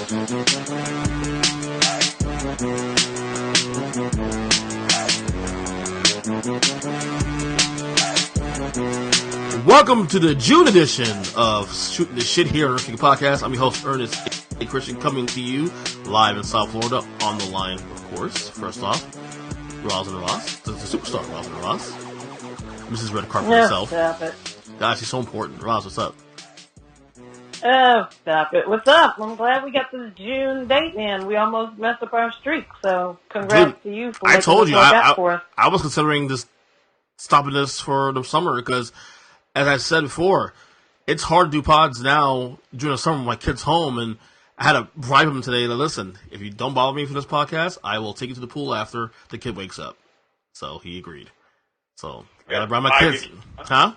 Welcome to the June edition of Shooting the Shit here on Earnestly Podcast. I'm your host, Earnestly Christian, coming to you live in South Florida. On the line, of course, first off, Rosalind Ross, the superstar Rosalind Ross, Mrs. Red Carpet herself. Stop it. God, she's so important. Roz, what's up? Oh, stop it. What's up? I'm glad we got this June date in. We almost messed up our streak, so congrats to you for I told you, for us. I was considering just stopping this for the summer because, as I said before, it's hard to do pods now during the summer with my kids home, and I had to bribe him today to listen. If you don't bother me for this podcast, I will take you to the pool after the kid wakes up. So he agreed. So I got to bribe my kids. Huh?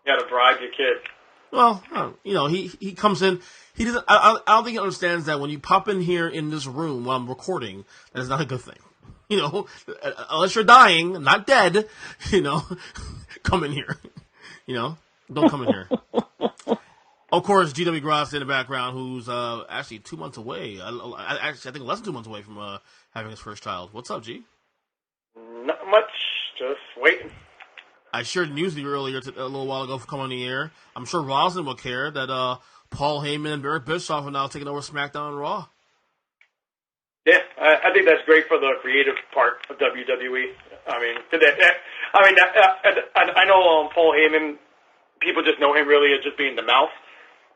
You got to bribe your kids. Well, you know, he comes in. He doesn't. I don't think he understands that when you pop in here in this room while I'm recording, that is not a good thing. You know, unless you're dying, not dead. You know, come in here. You know, don't come in here. Of course, GW Gross in the background, who's actually 2 months away. I think less than 2 months away from having his first child. What's up, G? Not much. Just waiting. I shared news with you earlier a little while ago for coming on the air. I'm sure Rosalind will care that Paul Heyman and Eric Bischoff are now taking over SmackDown and Raw. Yeah, I think that's great for the creative part of WWE. I know Paul Heyman, people just know him really as just being the mouth,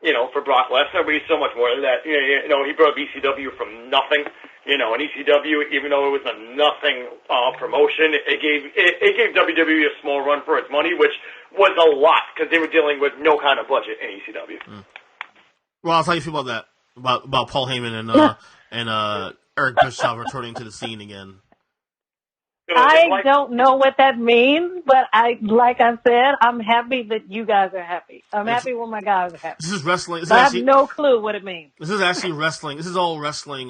you know, for Brock Lesnar, but he's so much more than that. You know, he brought ECW from nothing. You know, and ECW, even though it was a nothing promotion, it gave WWE a small run for its money, which was a lot because they were dealing with no kind of budget in ECW. Well, I'll tell you about that about Paul Heyman and Eric Bischoff returning to the scene again. I don't know what that means, but like I said, I'm happy that you guys are happy. I'm happy when my guys are happy. This is wrestling. I have no clue what it means. This is actually wrestling. This is all wrestling,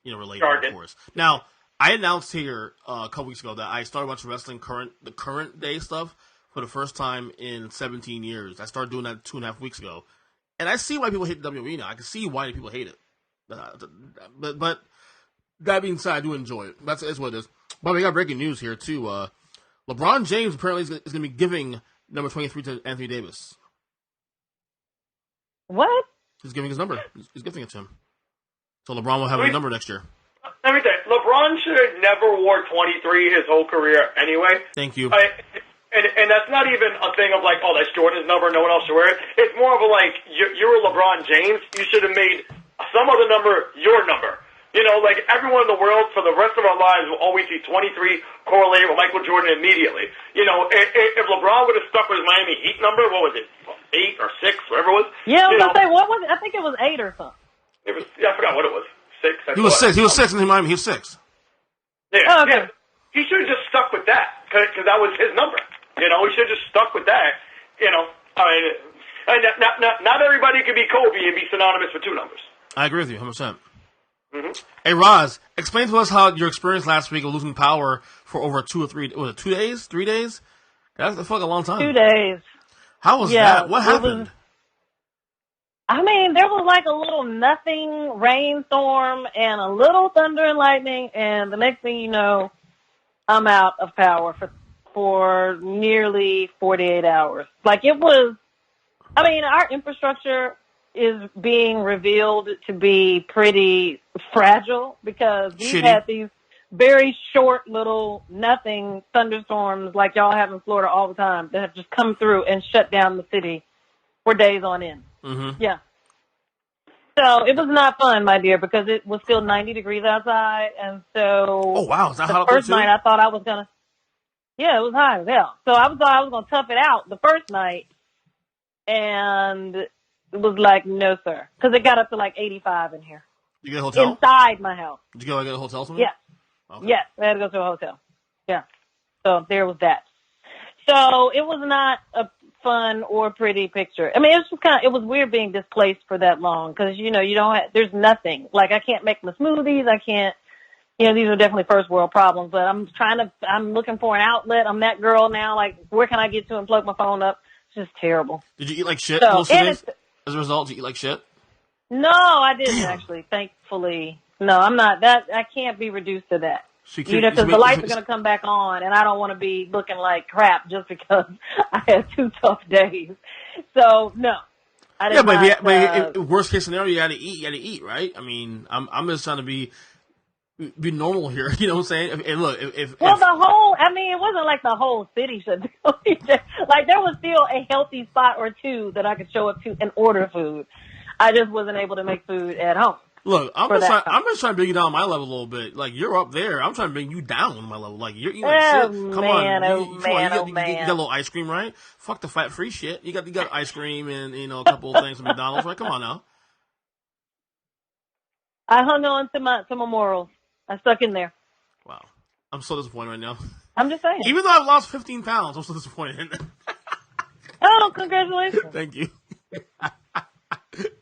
related, jargon. Of course. Now, I announced here a couple weeks ago that I started watching wrestling the current day stuff for the first time in 17 years. I started doing that 2.5 weeks ago, and I see why people hate WWE now. I can see why people hate it, but that being said, I do enjoy it. That's what it is. But we got breaking news here, too. LeBron James apparently is going to be giving number 23 to Anthony Davis. What? He's giving his number. He's gifting it to him. So LeBron will have a number next year. Let me tell you, LeBron should have never wore 23 his whole career anyway. Thank you. And that's not even a thing of like, oh, that's Jordan's number, no one else should wear it. It's more of a like, you're LeBron James, you should have made some other number your number. You know, like everyone in the world for the rest of our lives will always see 23 correlated with Michael Jordan immediately. You know, if LeBron would have stuck with his Miami Heat number, what was it, 8 or 6, whatever it was? Yeah, I was going to say, what was it? I think it was 8 or something. It was, I forgot what it was. 6. He was 6. He was 6 in Miami. He was 6. Yeah, oh, okay. Yeah. He should have just stuck with that because that was his number. You know, he should have just stuck with that. You know, I mean, not everybody can be Kobe and be synonymous with 2 numbers. I agree with you 100%. Mm-hmm. Hey, Roz, explain to us how your experience last week of losing power for over 2 or 3 was it 2 days? 3 days? That's like a long time. 2 days. How was that? What happened? I mean, there was like a little nothing rainstorm and a little thunder and lightning, and the next thing you know, I'm out of power for nearly 48 hours. Like it was, I mean, our infrastructure is being revealed to be pretty fragile because we've had these very short little nothing thunderstorms like y'all have in Florida all the time that have just come through and shut down the city for days on end. Mm-hmm. Yeah. So it was not fun, my dear, because it was still 90 degrees outside. And so oh, wow. Is that the first night I thought I was going to, yeah, it was hot as hell. So I thought I was going to tough it out the first night. And it was like, no, sir. Because it got up to like 85 in here. Did you get a hotel? Inside my house. Did you go get a hotel somewhere? Yeah. Okay. Yes, I had to go to a hotel. Yeah. So there was that. So it was not a fun or pretty picture. I mean, it was just it was weird being displaced for that long because, you know, there's nothing. Like, I can't make my smoothies. I can't, you know, these are definitely first world problems, but I'm looking for an outlet. I'm that girl now. Like, where can I get to and plug my phone up? It's just terrible. Did you eat like shit so, those 2 days? As a result, did you eat like shit? No, I didn't actually. Thankfully, no, I'm not. That I can't be reduced to that. Because the lights are going to come back on, and I don't want to be looking like crap just because I had 2 tough days. So no, I did not. Yeah, but worst case scenario, you had to eat. You had to eat, right? I mean, I'm just trying to be normal here. You know what I'm saying? And look, it wasn't like the whole city shut down. Like there was still a healthy spot or two that I could show up to and order food. I just wasn't able to make food at home. Look, I'm just trying to bring you down my level a little bit. Like, you're up there. I'm trying to bring you down my level. Like, you're eating like shit. Come on. You got a little ice cream, right? Fuck the fat-free shit. You got ice cream and, a couple of things from McDonald's, right? Come on now. I hung on to my morals. I stuck in there. Wow. I'm so disappointed right now. I'm just saying. Even though I've lost 15 pounds, I'm so disappointed. Oh, congratulations. Thank you.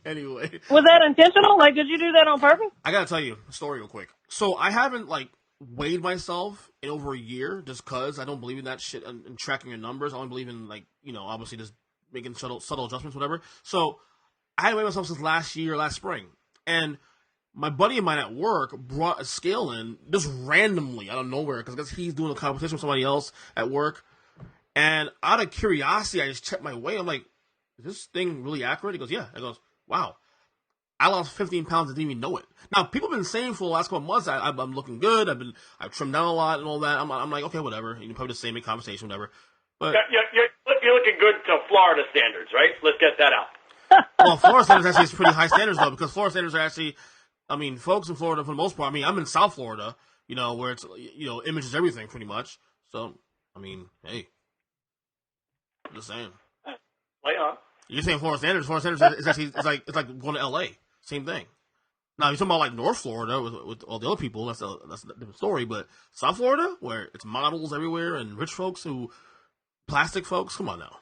Anyway. Was that intentional? Like, did you do that on purpose? I gotta tell you a story real quick. So I haven't, weighed myself in over a year just because I don't believe in that shit and tracking your numbers. I only believe in, obviously just making subtle adjustments, whatever. So I hadn't weighed myself since last spring. And my buddy of mine at work brought a scale in just randomly out of nowhere because I guess he's doing a competition with somebody else at work. And out of curiosity, I just checked my weight. I'm like, is this thing really accurate? He goes, yeah. I goes, wow. I lost 15 pounds and didn't even know it. Now, people have been saying for the last couple of months I'm looking good. I've trimmed down a lot and all that. I'm like, okay, whatever. You can probably just say make conversation, whatever. But you're looking good to Florida standards, right? Let's get that out. Well, Florida standards actually is pretty high standards though, because Florida standards are actually, folks in Florida for the most part. I'm in South Florida, where it's image is everything pretty much. So, hey, I'm just saying. Lay on. You're saying Florida standards. Florida standards is actually it's like going to L.A. Same thing. Now you're talking about North Florida with all the other people. That's a different story. But South Florida, where it's models everywhere and rich folks plastic folks. Come on now.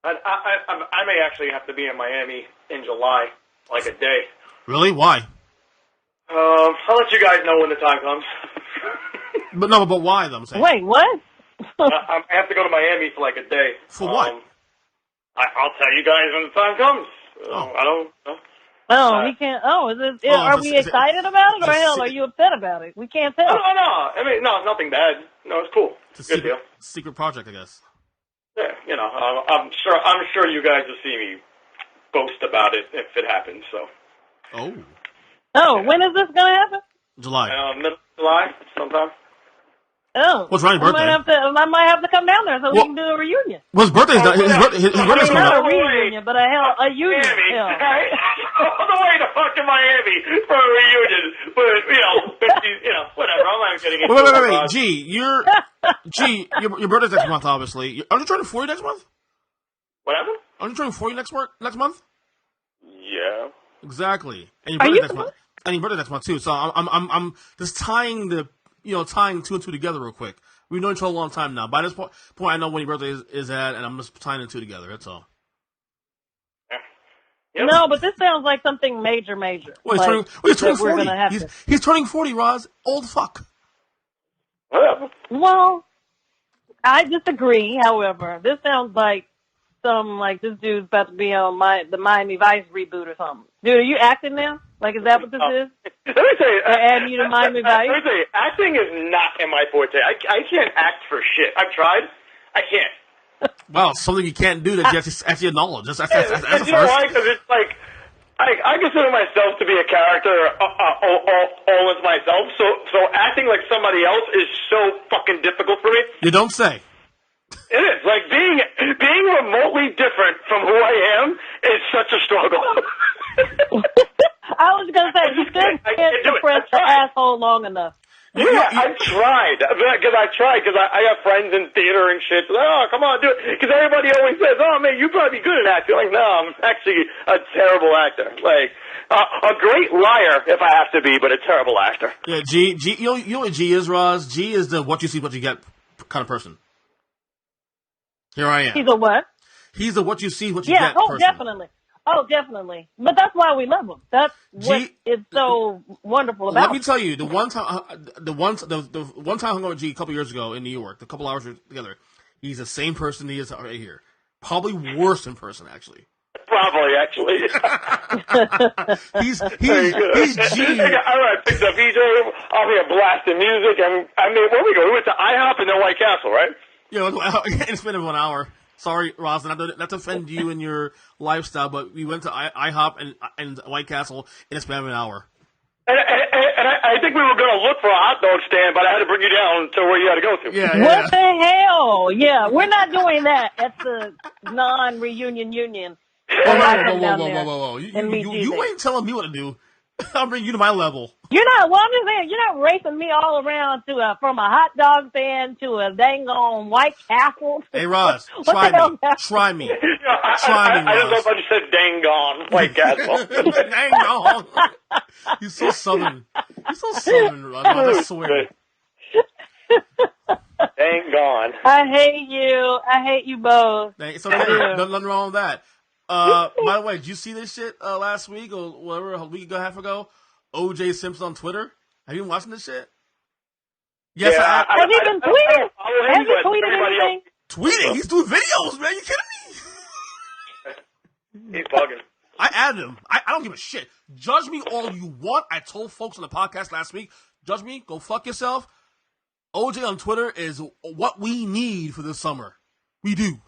I may actually have to be in Miami in July, a day. Really? Why? I'll let you guys know when the time comes. but why? Though, I'm saying. Wait, what? I have to go to Miami for a day. For what? I'll tell you guys when the time comes. I don't know. Oh, we can't. Oh, are we excited about it, or hell, are you upset about it? We can't tell. No. No, nothing bad. No, it's cool. It's a good deal. Secret project, I guess. Yeah, I'm sure you guys will see me boast about it if it happens. So. Oh. Oh, when is this gonna happen? July. Middle of July, sometime. Oh. What's Ryan's birthday? I might have to come down there so we can do a reunion. Well, his birthday's his birthday's coming not up. a reunion, but a union. Miami. All the way to fucking Miami for a reunion. But, whatever. I'm not getting into Wait. Your birthday's next month, obviously. Aren't you turning 40 next month? What happened? Aren't you turning 40 next month? Yeah. Exactly. And your birthday next month. And your birthday next month too. So I'm just tying tying two and two together real quick. We've known each other a long time now. By this point, I know when your birthday is at, and I'm just tying the two together. That's all. Yep. No, but this sounds like something major. Well, he's turning 40. He's turning 40, Roz. Old fuck. Well, I disagree. However, this sounds like this dude's about to be on the Miami Vice reboot or something. Dude, are you acting now? Is that what this is? Let me say, adding you to Miami Vice? Let me say, acting is not in my forte. I can't act for shit. I've tried. I can't. Well, something you can't do that you actually acknowledge. That's you know why? Because it's I consider myself to be a character all as myself. So acting like somebody else is so fucking difficult for me. You don't say. It is. Being remotely different from who I am is such a struggle. I was going to say, you couldn't suppress the asshole long enough. Yeah, I tried. Because I got friends in theater and shit. Come on, do it. Because everybody always says, man, you'd probably be good at acting. No, I'm actually a terrible actor. A great liar, if I have to be, but a terrible actor. Yeah, G, you know what G is, Roz? G is the what you see, what you get kind of person. Here I am. He's a what? He's a what you see, what you get person. Oh, definitely. But that's why we love him. That's what is so wonderful about him. Let me tell you, the one time I hung out with G a couple years ago in New York, a couple hours together, he's the same person he is right here. Probably worse in person, actually. Probably, actually. he's G. All right, picked up EJ off here blasting music, and I mean, where we go? We went to IHOP and then White Castle, right? Yeah, in a span of 1 hour. Sorry, Ross, not to offend you and your lifestyle, but we went to IHOP and White Castle in a span of an hour. And I think we were going to look for a hot dog stand, but I had to bring you down to where you had to go to. Yeah. What the hell? Yeah, we're not doing that at the non-reunion union. Whoa. You ain't telling me what to do. I'll bring you to my level. You're not, well, I'm just saying, you're not racing me all around from a hot dog stand to a dang on White Castle. Hey, Ross, try me. I don't know if I just said dang on White Castle. Dang on. You're so southern. Ross. I swear. Dang gone. I hate you both. It's okay. Nothing wrong with that. By the way, did you see this shit last week or whatever, a week ago, half ago? OJ Simpson on Twitter. Have you been watching this shit? Yes, yeah, have you been tweeting? Have you tweeted anything? Tweeting? He's doing videos, man. You kidding me? He's bugging. I added him. I don't give a shit. Judge me all you want. I told folks on the podcast last week, judge me, go fuck yourself. OJ on Twitter is what we need for this summer. We do.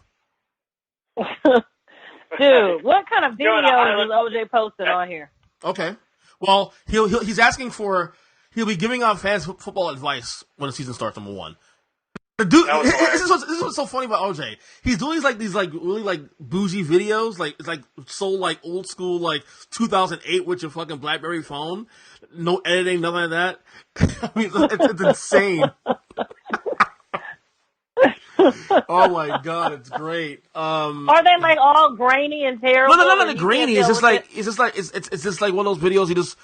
Dude, what kind of videos is OJ posting on here? Okay. Well, he's asking for, he'll be giving out fans football advice when the season starts, number one. The dude, this is what's so funny about OJ. He's doing these really bougie videos, it's so old school 2008 with your fucking BlackBerry phone, no editing, nothing like that. I mean, it's insane. Oh my god, it's great. Are they all grainy and terrible? No, not grainy. It's just like one of those videos you just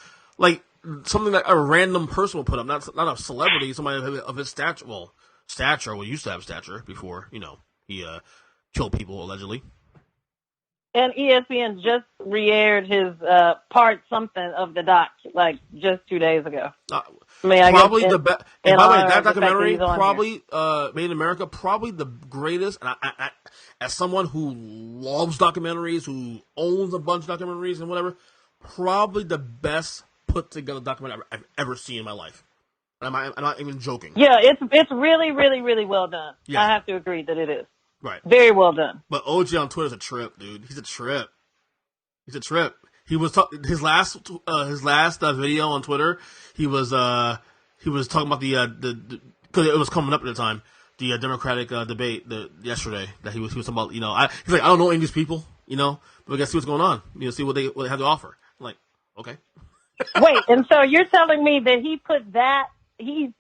something that a random person will put up, not a celebrity, somebody of his stature. Well, stature. Well, used to have stature before he killed people allegedly. And ESPN just re-aired his part something of the doc just 2 days ago. Probably the best. And by the way, that documentary, probably Made in America, probably the greatest. And I, as someone who loves documentaries, who owns a bunch of documentaries and whatever, probably the best put together documentary I've ever seen in my life. I'm not even joking. Yeah, it's really, really, really well done. Yeah. I have to agree that it is. Right. Very well done. But OJ on Twitter is a trip, dude. He's a trip. He was his last video on Twitter. He was talking about the because it was coming up at the time, the Democratic debate yesterday that he was talking about. He's like, I don't know English people, but we gotta see what's going on. See what they have to offer. I'm like, okay. Wait, and so you're telling me that he put that he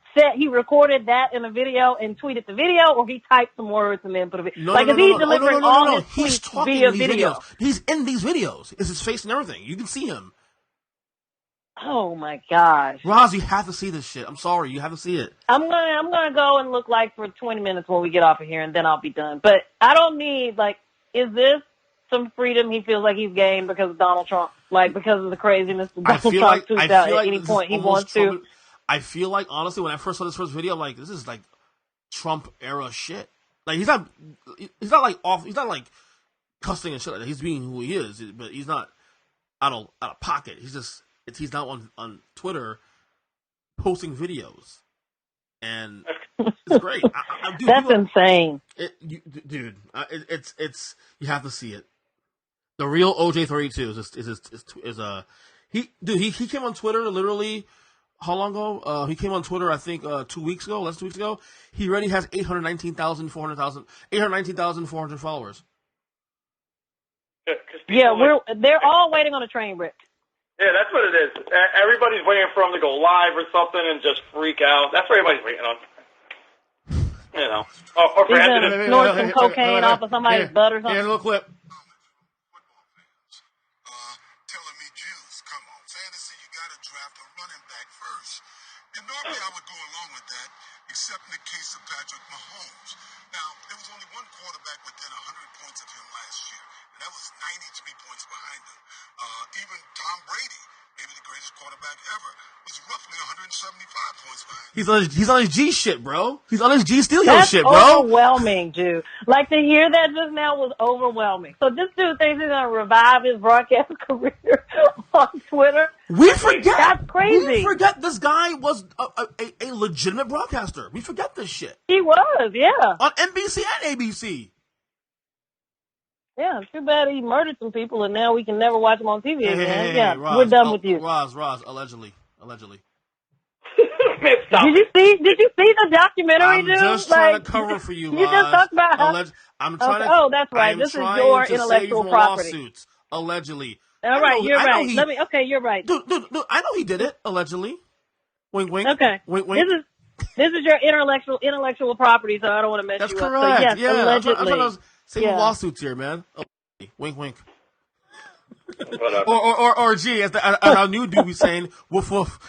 recorded that in a video and tweeted the video, or he typed some words and then put a video? Is he delivering all his tweets via video? He's in these videos. It's his face and everything. You can see him. Oh my gosh, Roz, you have to see this shit. I'm sorry, you have to see it. I'm gonna go and look for 20 minutes when we get off of here, and then I'll be done. But I don't need is this some freedom he feels like he's gained because of Donald Trump, because of the craziness Donald Trump tweets out at any point he wants to? I feel like, honestly, when I first saw this first video, I'm like, this is Trump era shit. He's not cussing and shit like that. He's being who he is, but he's not out of pocket. He's not on Twitter posting videos, and it's great. Dude, that's insane, dude. It's you have to see it. The real OJ32 he came on Twitter literally. How long ago? He came on Twitter, I think, 2 weeks ago, less than 2 weeks ago. He already has 819,400 followers. Yeah, they're all waiting on a train wreck. Yeah, that's what it is. Everybody's waiting for him to go live or something and just freak out. That's what everybody's waiting on. Or for him to snort some cocaine off of somebody's butt or something. Here's a little clip. Normally, I would go along with that, except in the case of Patrick Mahomes. Now, there was only one quarterback within 100 points of him last year, and that was 93 points behind him. Even Tom Brady maybe the greatest quarterback ever, was roughly 175 points behind. He's on his G shit, bro. He's on his G Steelio That's shit, bro. overwhelming, dude. Like, to hear that just now was overwhelming. So this dude thinks he's gonna revive his broadcast career on Twitter. We forget. That's crazy. We forget this guy was a legitimate broadcaster. We forget this shit. He was, yeah. On NBC and ABC. Yeah, too bad he murdered some people, and now we can never watch him on TV again. Hey, yeah, Roz, we're done with you. Roz, allegedly. Man, stop it. Did you see the documentary, dude? I'm just trying to cover for you, Roz. You just talked about how... I'm trying to... Oh, that's right. This is your intellectual property. Lawsuits, allegedly. All right, you're right. You're right. Dude, I know he did it, allegedly. Wink, wink. Okay. Wink, wink. This is your intellectual property, so I don't want to mess That's you correct. up. So yes, yeah, allegedly. I'm trying to save lawsuits here, man. Wink, wink. Whatever. or gee, as our new dude was saying, woof woof.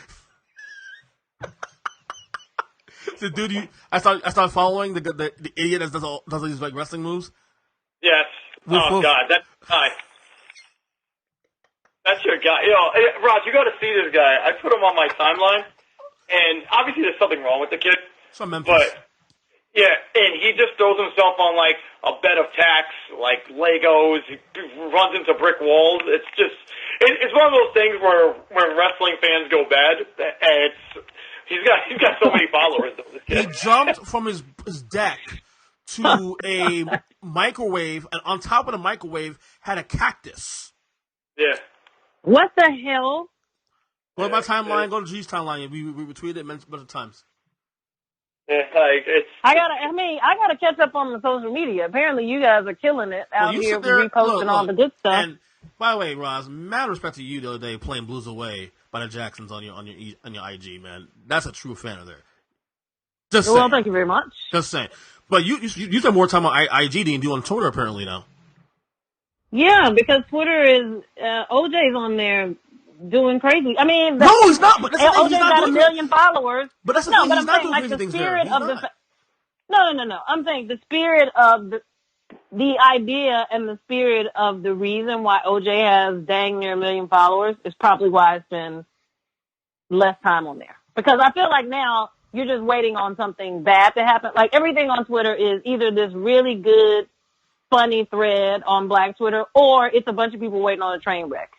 The dude, I started following the idiot that does all these like wrestling moves. Yes. Woof, oh woof. God, that guy. That's your guy. Rod, you got to see this guy. I put him on my timeline, and obviously there's something wrong with the kid. Some Memphis. But yeah, and he just throws himself on like a bed of tacks, like Legos. He runs into brick walls. It's just, it's one of those things where wrestling fans go bad. And he's got so many followers. He jumped from his deck to a microwave, and on top of the microwave had a cactus. Yeah. What the hell? Go to my timeline. Go to G's timeline. We retweeted it multiple times. Yeah, like it's. I gotta catch up on the social media. Apparently, you guys are killing it out here reposting all the good stuff. And by the way, Roz, mad respect to you the other day playing "Blues Away" by the Jacksons on your IG, man. That's a true fan of there. Just saying. Well, thank you very much. Just saying. But you spend more time on IG than you do on Twitter apparently now. Yeah, because Twitter is OJ's on there doing crazy. I mean, no, he's not. But OJ's got 1 million followers. But that's the no, thing. but He's I'm not saying, doing like, crazy the things spirit there. of No. I'm saying the spirit of the idea and the spirit of the reason why OJ has dang near 1 million followers is probably why it's been less time on there. Because I feel like now you're just waiting on something bad to happen. Like, everything on Twitter is either this really good, funny thread on Black Twitter, or it's a bunch of people waiting on a train wreck.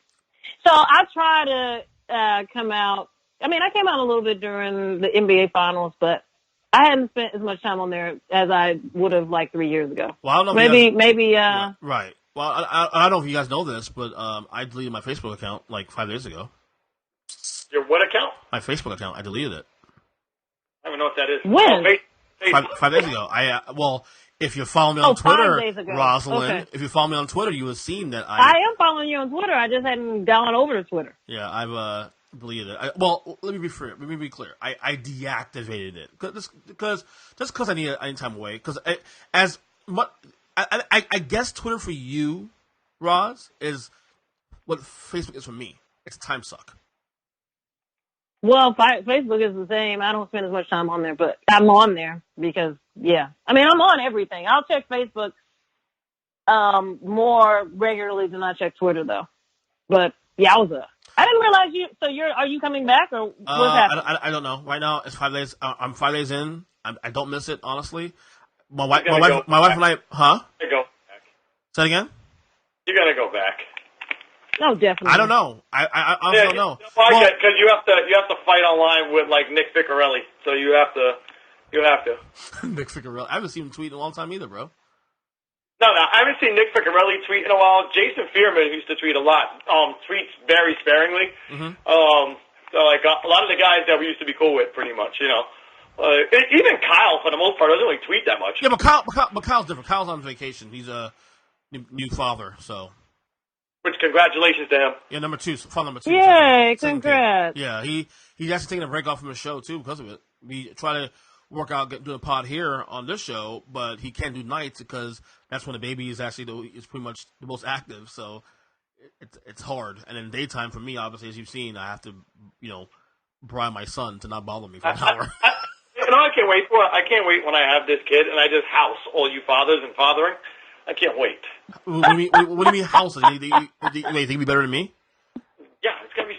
So I try to come out. I mean, I came out a little bit during the NBA Finals, but I hadn't spent as much time on there as I would have like 3 years ago. Well, I don't know. Maybe. Right. Well, I don't know if you guys know this, but I deleted my Facebook account like 5 days ago. Your what account? My Facebook account. I deleted it. I don't even know what that is. When? 5 days ago. If you follow me on Twitter, 5 days ago. Rosalind, Okay. if you follow me on Twitter, you would have seen that I am following you on Twitter. I just hadn't gone over to Twitter. Yeah, I've deleted it. Let me be fair. Let me be clear. I deactivated it because I need time away. Because I guess Twitter for you, Roz, is what Facebook is for me. It's a time suck. Well, Facebook is the same. I don't spend as much time on there, but I'm on there because, yeah. I mean, I'm on everything. I'll check Facebook more regularly than I check Twitter, though. But, yowza. I didn't realize are you coming back, or what's happening? I don't know. Right now, it's 5 days. I'm 5 days in. I don't miss it, honestly. My wife and I, huh? You go back. Say it again? You gotta go back. No, definitely. I don't know. I honestly don't know. Because you have to fight online with like Nick Ficarelli, so you have to. Nick Ficarelli. I haven't seen him tweet in a long time either, bro. No, I haven't seen Nick Ficarelli tweet in a while. Jason Fearman, who used to tweet a lot, tweets very sparingly. Mm-hmm. So like a lot of the guys that we used to be cool with, pretty much, you know. Even Kyle, for the most part, doesn't really tweet that much. Yeah, but Kyle's different. Kyle's on vacation. He's a new father, so. Which, congratulations to him. Yeah, father number 2. Yay, congrats. Yeah, he's actually taking a break off from his show, too, because of it. We try to work out doing a pod here on this show, but he can't do nights because that's when the baby is actually is pretty much the most active, so it's hard. And in daytime, for me, obviously, as you've seen, I have to, bribe my son to not bother me for an hour. I can't wait. I can't wait when I have this kid and I just house all you fathers and fathering. I can't wait. What do you mean house? You think you'd be better than me? Yeah, it's gonna be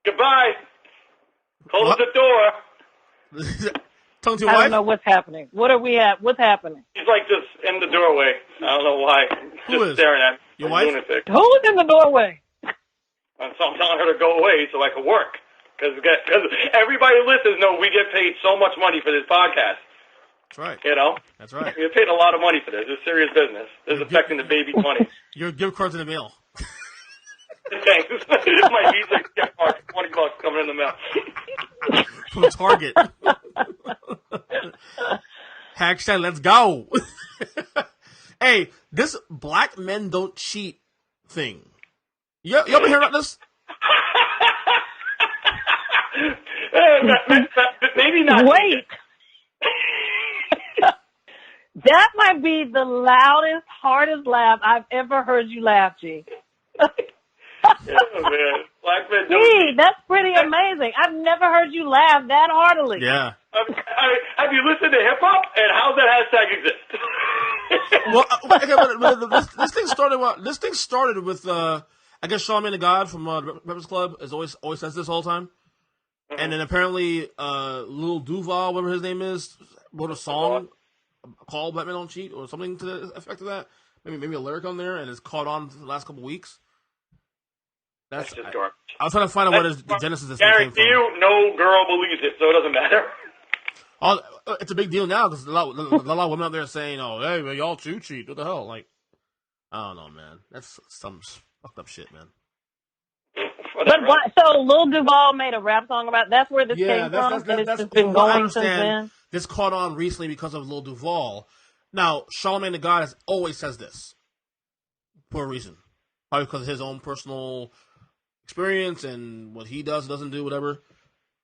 Goodbye. Close the door. Talking to your I wife? don't know what's happening. What are we at? What's happening? He's like just in the doorway. I don't know why. Who Just is? staring at me. Your A wife? lunatic. Who's in the doorway? And so I'm telling her to go away so I can work. Because everybody who listens know we get paid so much money for this podcast. That's right. You know? That's right. We get paid a lot of money for this. It's serious business. This is affecting the baby's money. Your gift card's in the mail. Thanks. My Visa gift card, $20 coming in the mail. From Target. Hashtag let's go. Hey, this black men don't cheat thing. You ever hear about this? Maybe not. Wait. That might be the loudest, hardest laugh I've ever heard you laugh, G. Yeah, man. Black men don't Gee, cheat. that's pretty amazing. I've never heard you laugh that heartily. Yeah. Have you listened to hip hop and how that hashtag exists? Well, okay, but this thing started. This thing started with I guess Charlamagne the God from Breakfast Club is always says this all the time, and then apparently Lil Duval, whatever his name is, wrote a song called "Black Men Don't Cheat" or something to the effect of that. Maybe a lyric on there, and it's caught on for the last couple weeks. That's just garbage. I was trying to find out the genesis of this thing came from. Guarantee you, no girl believes it, so it doesn't matter. It's a big deal now because a lot of women out there are saying, "Oh, hey, man, y'all too cheat. What the hell?" Like, I don't know, man. That's some fucked up shit, man. But why, so Lil Duval made a rap song about that's where this came from, and it's just been I going since understand then. this caught on recently because of Lil Duval. Now, Charlamagne the God always says this for a reason, probably because of his own personal experience and what he does, doesn't do, whatever.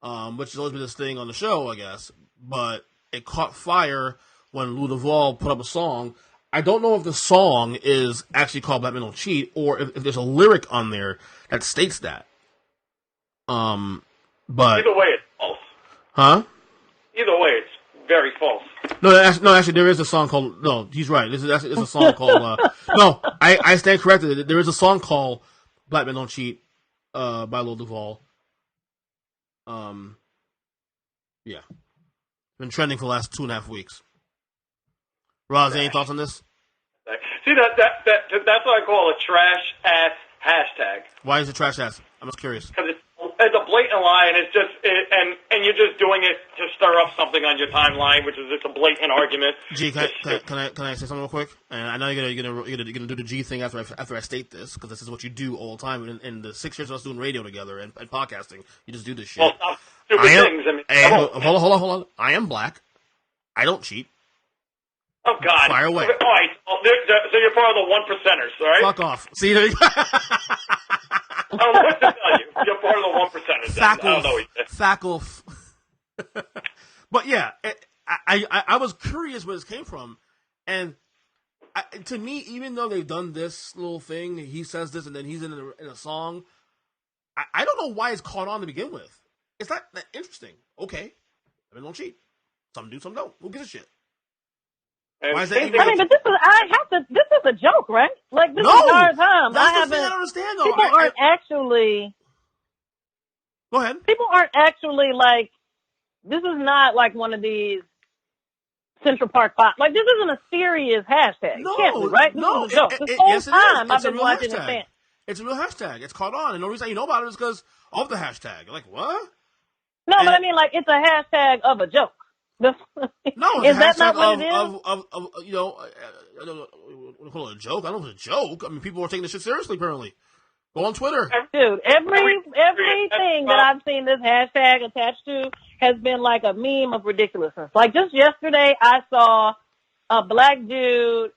Which has always been this thing on the show, I guess. But it caught fire when Lil Duval put up a song. I don't know if the song is actually called "Black Men Don't Cheat" or if there's a lyric on there that states that. But either way, it's false. Huh? Either way, it's very false. No, actually, there is a song called. No, he's right. There's a song called. No, I stand corrected. There is a song called "Black Men Don't Cheat" by Lil Duval. Yeah, been trending for the last 2.5 weeks. Roz, any thoughts on this? See that's what I call a trash ass hashtag. Why is it trash ass? I'm just curious. Because it's a blatant lie, and it's just and you're just doing it to stir up something on your timeline, which is just a blatant argument. G, can I say something real quick? And I know you're gonna do the G thing after I state this, because this is what you do all the time. In the 6 years of us doing radio together and podcasting, you just do this shit. Well, stupid things. Hold on. I am black. I don't cheat. Oh, God. Fire away. All right. So you're part of the 1%ers, all right? Fuck off. See, there you go. I don't know what to tell you. You're part of the 1%ers. I don't know what you said. But yeah, I was curious where this came from. And to me, even though they've done this little thing, he says this and then he's in a song, I don't know why it's caught on to begin with. It's not that interesting. Okay. I mean, don't cheat. Some do, some don't. Who gives a shit? Why is that even but this is a joke, right? Like, this is our time. That's the thing I don't understand, though. People aren't actually... Go ahead. People aren't actually, like... This is not, like, one of these Central Park 5. Like, this isn't a serious hashtag. No, can't be, right? No. This is a joke. This whole time I've been watching hashtag. this thing. It's a real hashtag. It's caught on. And the reason you know about it is because of the hashtag. You're like, what? No, but I mean, like, it's a hashtag of a joke. No, it's is a that not hashtag what it is? of you know, I don't know, call it a joke. I don't know if it's a joke. I mean, people are taking this shit seriously, apparently. Go on Twitter. Dude, everything that I've seen this hashtag attached to has been like a meme of ridiculousness. Like, just yesterday, I saw a black dude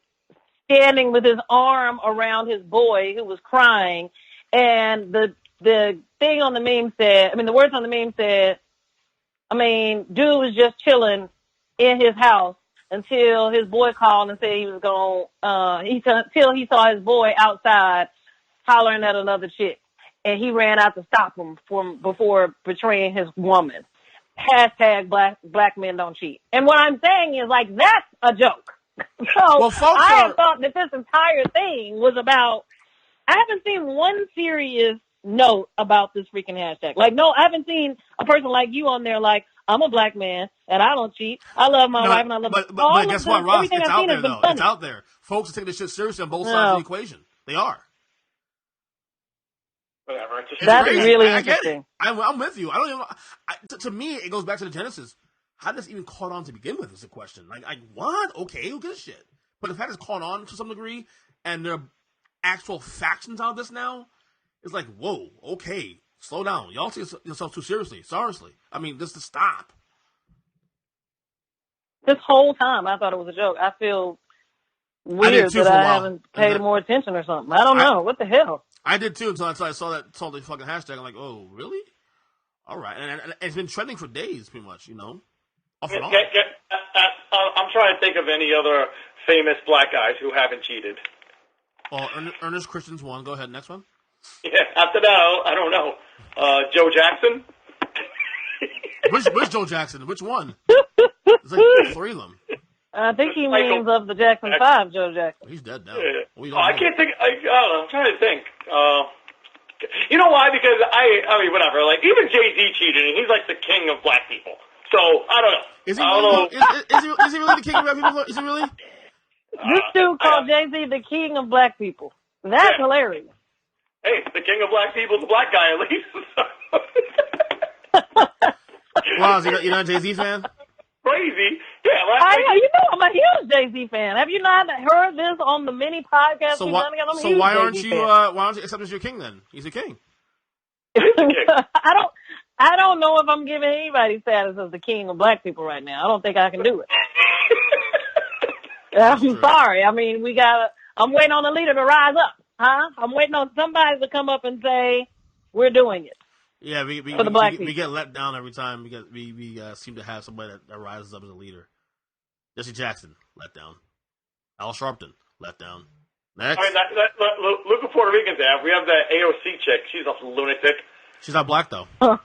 standing with his arm around his boy who was crying, and the thing on the meme said, the words on the meme said, dude was just chilling in his house until his boy called and said he was until he saw his boy outside hollering at another chick. And he ran out to stop him before betraying his woman. Hashtag black men don't cheat. And what I'm saying is, like, that's a joke. So I had thought that this entire thing was about, I haven't seen one serious note about this freaking hashtag. Like, no, I haven't seen a person like you on there like, I'm a black man and I don't cheat. I love my wife and I love but guess what, Ross? Everything It's I've out seen there, has been though. funny. It's out there. Folks are taking this shit seriously on both sides of the equation. They are. Whatever. That's crazy. really I get interesting. it. I'm with you. I don't even. To me, it goes back to the genesis. How did this even caught on to begin with? Is the question. Like what? Okay, who gives a shit? But if that has caught on to some degree, and there are actual factions out of this now, it's like, whoa, okay, slow down. Y'all take yourself too seriously. Seriously. I mean, just to stop. This whole time, I thought it was a joke. I feel weird that I haven't paid more attention or something. I don't know. What the hell? I did too until I saw the fucking hashtag. I'm like, oh, really? All right. And it's been trending for days, pretty much, you know? Off and on. I'm trying to think of any other famous black guys who haven't cheated. Oh, Ernest Christian's one. Go ahead. Next one. Yeah, after that, I don't know. Joe Jackson? Which Joe Jackson? Which one? There's like 3 of them. I think he means of the Jackson 5, Joe Jackson. He's dead now. Yeah. I can't think. I don't know. I'm trying to think. You know why? Because I mean, whatever. Like, even Jay-Z cheated, and he's like the king of black people. So, I don't know. Is he really? Is he really the king of black people? Is he really? This dude called Jay-Z the king of black people. That's hilarious. Hey, the king of black people is a black guy, at least. Wow, you're not a Jay-Z fan? Crazy. Yeah. You know I'm a huge Jay-Z fan. Have you not heard this on the mini podcast we've done together? So why aren't you accept as your king then? He's a king. I don't know if I'm giving anybody status as the king of black people right now. I don't think I can do it. I'm sorry. I mean, I'm waiting on the leader to rise up, huh? I'm waiting on somebody to come up and say, we're doing it. Yeah, we get let down every time because we seem to have somebody that rises up as a leader. Jesse Jackson, let down. Al Sharpton, let down. Next. I mean, look at Puerto Ricans have. We have that AOC chick. She's a lunatic. She's not black, though. Oh,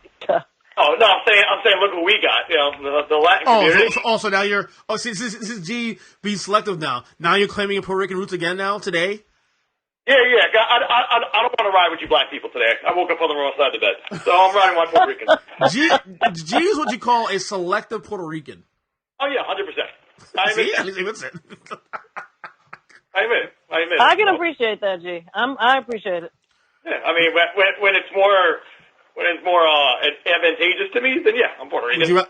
no, I'm saying, look what we got. You know, the Latin community. So now you're, see, this is G being selective now. Now you're claiming your Puerto Rican roots again now, today? Yeah. I don't want to ride with you black people today. I woke up on the wrong side of the bed. So I'm riding my Puerto Rican. G is what you call a selective Puerto Rican. Oh, yeah, 100%. See, at least he admits it. I admit it. I can appreciate that, G. I appreciate it. Yeah, I mean, when it's more advantageous to me, then yeah, I'm Puerto Rican.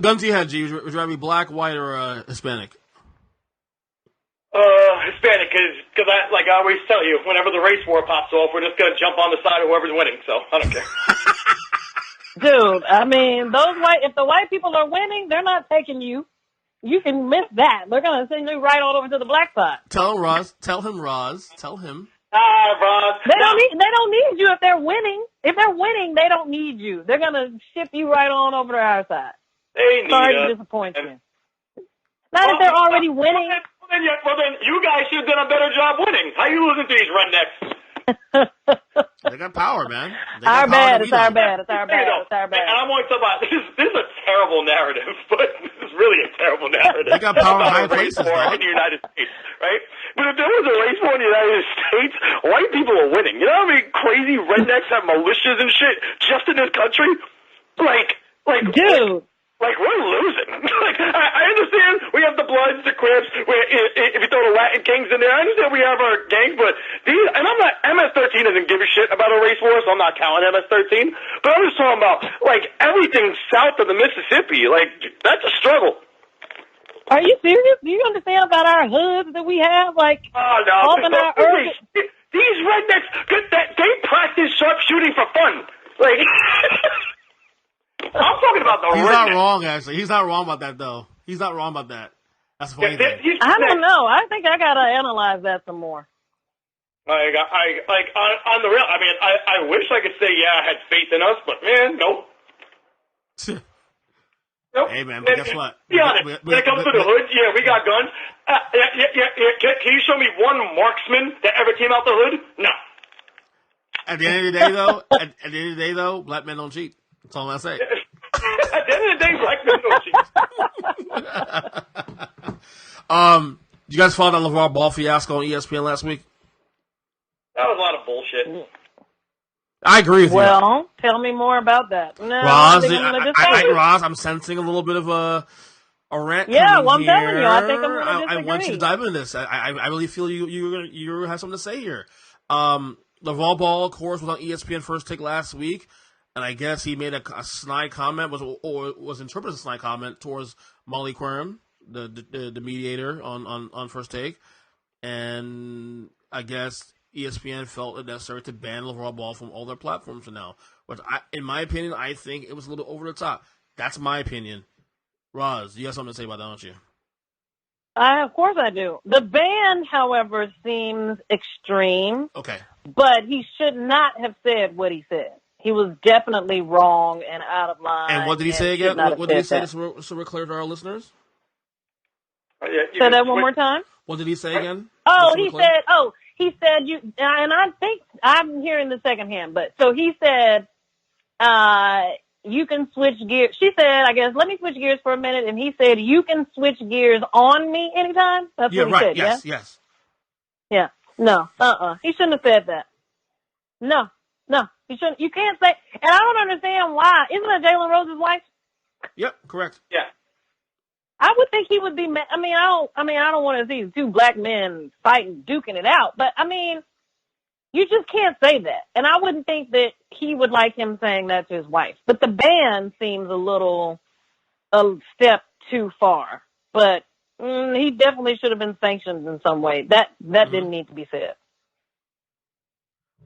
Gun to your head, G. Would you rather be black, white, or Hispanic? Hispanic, because I always tell you, whenever the race war pops off, we're just gonna jump on the side of whoever's winning. So I don't care. Dude, I mean, if the white people are winning, they're not taking you. You can miss that. They're gonna send you right all over to the black side. Tell him, Roz. Tell him. Roz. They don't need you if they're winning. If they're winning, they don't need you. They're gonna ship you right on over to our side. Sorry to disappoint you. Not if they're already winning. Well, then you guys should have done a better job winning. How you losing to these rednecks? They got power, man. It's our bad. And I'm always talking about this is a terrible narrative, but this is really a terrible narrative. They got power in high places, in the United States, right? But if there was a race war in the United States, white people are winning. You know how many crazy rednecks have militias and shit just in this country? Dude. Like, we're losing. I understand we have the Bloods, the Crips, if you throw the Latin Kings in there, I understand we have our gangs, but and I'm not, MS-13 doesn't give a shit about a race war, so I'm not counting MS-13, but I'm just talking about, everything south of the Mississippi, that's a struggle. Are you serious? Do you understand about our hoods that we have? These rednecks, they practice sharpshooting for fun. I'm talking about the He's rednecks. not wrong, actually. He's not wrong about that, though. He's not wrong about that. That's the funny thing. I don't know. I think I gotta analyze that some more. On the real, I mean, I wish I could say, I had faith in us, but man, nope. Nope. Hey, man, but guess what? Be honest. When it comes to the hood, we got guns. Can you show me one marksman that ever came out the hood? No. At the end of the day, though, black men don't cheat. That's all I'm going to say. At the end of the day, black men don't cheat. Did you guys follow that LeVar Ball fiasco on ESPN last week? That was a lot of bullshit. I agree with you. Well, tell me more about that. No, Roz, Roz, I'm sensing a little bit of a rant yeah, coming well, I'm here. telling you, I think I'm going to disagree. I want you to dive into this. I really feel you have something to say here. LeVar Ball, of course, was on ESPN First Take last week, and I guess he made a snide comment, was interpreted as a snide comment towards Molly Quorum, the mediator on First Take, and I guess ESPN felt it necessary to ban LeVar Ball from all their platforms for now. But in my opinion, I think it was a little over the top. That's my opinion. Roz, you have something to say about that, don't you? Of course I do. The ban, however, seems extreme. Okay. But he should not have said what he said. He was definitely wrong and out of line. And what did he say again? What did he say so we're clear to our listeners? Say that one more time. What did he say again? He said you, and I think I'm hearing the second hand, but so he said, you can switch gears. She said, I guess, let me switch gears for a minute. And he said, you can switch gears on me anytime. That's what he said. Yes. Yeah. No. He shouldn't have said that. No. He shouldn't. You can't say, and I don't understand why. Isn't that Jalen Rose's wife? Yep. Correct. Yeah. I would think he would be, I don't want to see two black men fighting, duking it out, but you just can't say that. And I wouldn't think that he would like him saying that to his wife. But the ban seems a step too far. But he definitely should have been sanctioned in some way. That didn't need to be said.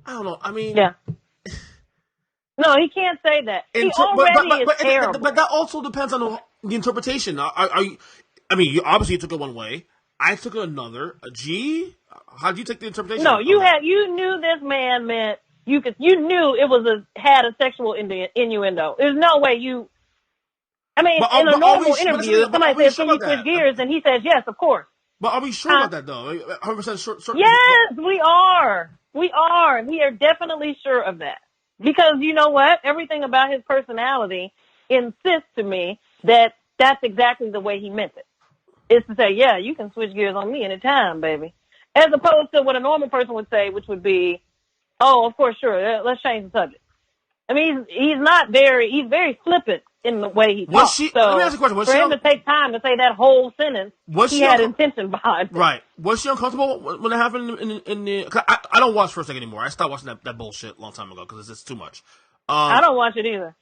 I don't know. Yeah. No, he can't say that. He already is terrible. But that also depends on the interpretation. You obviously took it one way. I took it another. How did you take the interpretation? No, you knew this man meant you knew it had a sexual innuendo. There's no way you. In a normal interview, somebody says, "Can you switch gears?" and he says, "Yes, of course." But are we sure about that though? 100% sure. Yes, we are. We are definitely sure of that. Because you know what? Everything about his personality insists to me that that's exactly the way he meant it. It's to say, yeah, you can switch gears on me anytime, baby. As opposed to what a normal person would say, which would be, oh, of course, sure, let's change the subject. He's very flippant in the way he talks. Let me ask you a question. For him to take time to say that whole sentence, he had intention behind it. Right. Was she uncomfortable when it happened in the... Cause I don't watch First Take anymore. I stopped watching that bullshit a long time ago because it's just too much. I don't watch it either.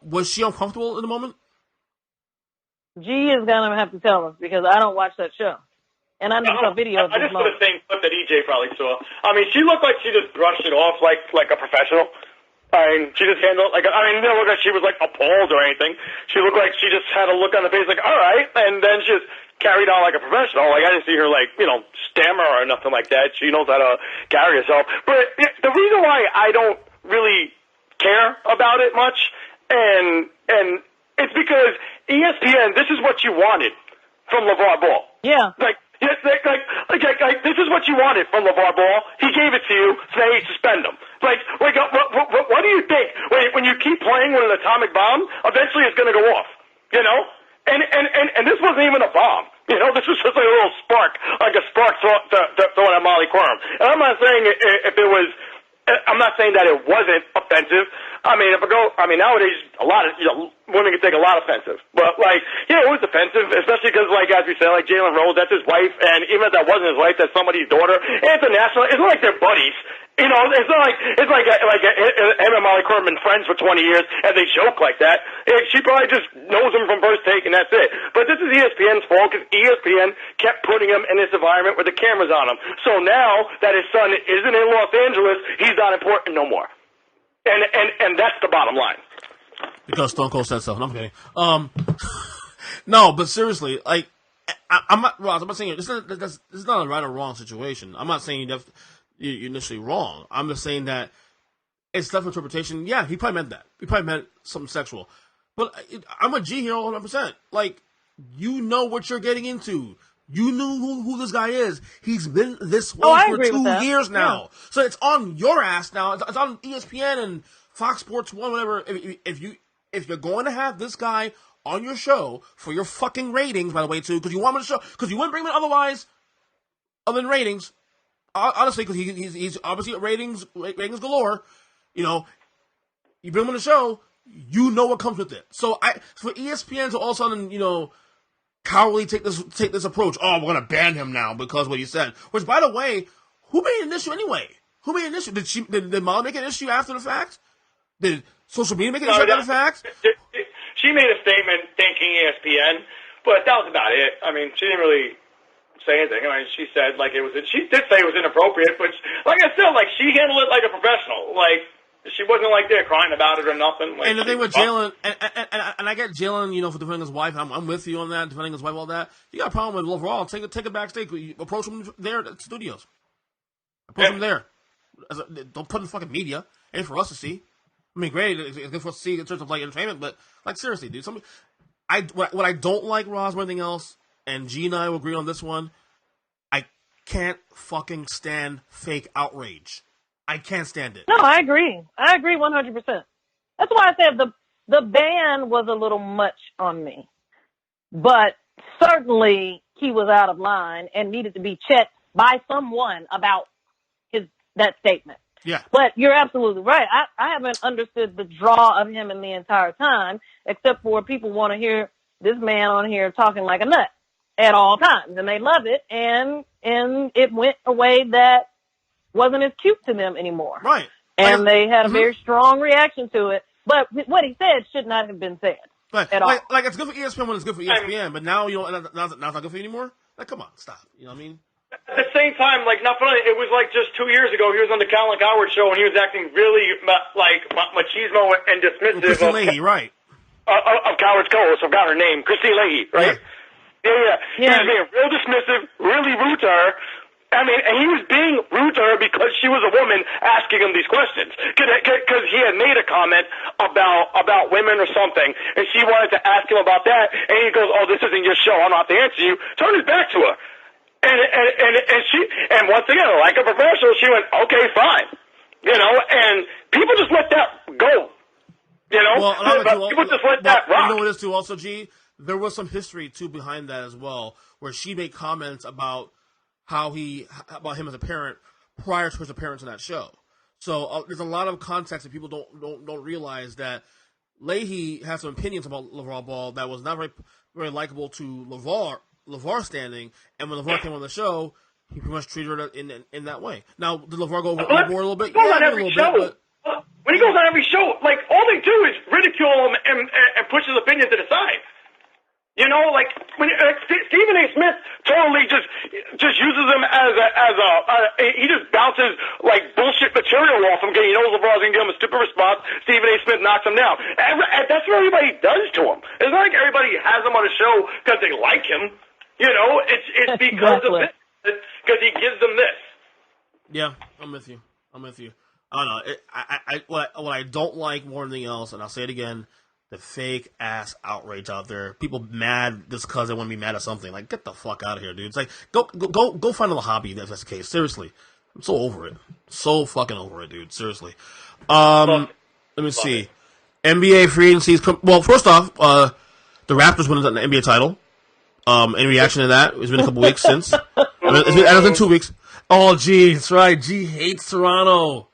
Was she uncomfortable in the moment? G is going to have to tell us because I don't watch that show. And I never saw video of this. I just saw the same clip that EJ probably saw. She looked like she just brushed it off like a professional. She just handled it it didn't look like she was appalled or anything. She looked like she just had a look on the face like, all right, and then she just carried on like a professional. I didn't see her stammer or nothing like that. She knows how to carry herself. But the reason why I don't really care about it much, and it's because ESPN, this is what you wanted from LeVar Ball. Yeah. This is what you wanted from LeVar Ball. He gave it to you, so now you suspend him. What do you think? When you keep playing with an atomic bomb, eventually it's going to go off. And this wasn't even a bomb. This was just like a little spark, like a spark throwing at Molly Quorum. And I'm not saying I'm not saying that it wasn't offensive. Nowadays a lot of women can take a lot offensive, but it was offensive, especially because as we said, Jalen Rose, that's his wife, and even if that wasn't his wife, that's somebody's daughter. And it's a national. It's not like they're buddies. It's not like him and Molly Quorum been friends for 20 years and they joke like that. She probably just knows him from First Take and that's it. But this is ESPN's fault because ESPN kept putting him in this environment with the cameras on him. So now that his son isn't in Los Angeles, he's not important no more. And that's the bottom line. Because Stone Cold said so. No, I'm kidding. No, but seriously, I'm not, Ross, I'm not saying this is not a right or wrong situation. I'm not saying you're initially wrong. I'm just saying that it's left interpretation. Yeah, he probably meant that. He probably meant something sexual. But I'm a G here 100%. You know what you're getting into. You knew who this guy is. He's been this way for 2 years now. Yeah. So it's on your ass now. It's on ESPN and Fox Sports 1, whatever. If you're going to have this guy on your show for your fucking ratings, by the way, too, because you want him to show, because you wouldn't bring him in otherwise, other than ratings, honestly, because he's obviously ratings galore. You know, you bring him on the show, you know what comes with it. So for ESPN to all of a sudden, you know, cowardly take this approach. Oh, we're gonna ban him now because of what he said. Which, by the way, who made an issue anyway? Who made an issue? Did Molly make an issue after the fact? Did social media make an issue after the fact? She made a statement thanking ESPN, but that was about it. I mean, she didn't really say anything. I mean, she said she did say it was inappropriate, but like I said, like she handled it like a professional. Like she wasn't like there crying about it or nothing. Like, and the thing with Jalen, and I get Jalen, you know, for defending his wife. I'm with you on that, defending his wife, all that. You got a problem with overall? Take it backstage. Approach him there at the studios. Approach him there. Don't put in the fucking media. Ain't for us to see. I mean, great, it's good for us to see in terms of like entertainment, but like seriously, dude. What I don't like, Ross, more than anything else, and G and I will agree on this one. I can't fucking stand fake outrage. I can't stand it. No, I agree. I agree 100%. That's why I said the ban was a little much on me, but certainly he was out of line and needed to be checked by someone about that statement. Yeah. But you're absolutely right. I haven't understood the draw of him in the entire time, except for people want to hear this man on here talking like a nut at all times, and they love it, and it went a way that wasn't as cute to them anymore. Right. And they had a very strong reaction to it. But what he said should not have been said at all. Like it's good for ESPN when it's good for ESPN, but now now it's not good for you anymore? Like, come on, stop. You know what I mean? At the same time, like, not funny, it was like just 2 years ago, he was on the Colin Cowherd show, and he was acting really, like, machismo and dismissive Christine Leahy, right. Of Cowherd's co-host. I've got her name, Christine Leahy, right? Yeah. He was being real dismissive, really rude to her. I mean, and he was being rude to her because she was a woman asking him these questions. Because he had made a comment about women or something, and she wanted to ask him about that, and he goes, oh, this isn't your show, I don't have to answer you. Turned his back to her. And once again, like a professional, she went, okay, fine. You know, and people just let that go. You know, people just let that rock. You know what it is too also, G? There was some history too behind that as well, where she made comments about about him as a parent prior to his appearance on that show. So there's a lot of context that people don't realize that Leahy has some opinions about LeVar Ball that was not very, very likable to LeVar standing, and when LeVar came on the show, he pretty much treated her in that way. Now, did LeVar go overboard a little bit? Yeah, a little bit. But when he goes on every show, like, all they do is ridicule him and push his opinion to the side. You know, like, when Stephen A. Smith totally just uses him as he just bounces, like, bullshit material off him, because he knows LeVar's going to give him a stupid response. Stephen A. Smith knocks him down. And that's what everybody does to him. It's not like everybody has him on a show because they like him. You know, it's because of this, because he gives them this. Yeah, I'm with you. I don't know. What I don't like more than anything else, and I'll say it again, the fake ass outrage out there. People mad just because they want to be mad at something. Like, get the fuck out of here, dude. It's like, go find a little hobby if that's the case. Seriously. I'm so over it. So fucking over it, dude. Seriously. Let me see. NBA free agencies. Well, first off, the Raptors won the NBA title. Any reaction to that? It's been a couple weeks since. It's been 2 weeks. Oh, gee, that's right. G hates Toronto.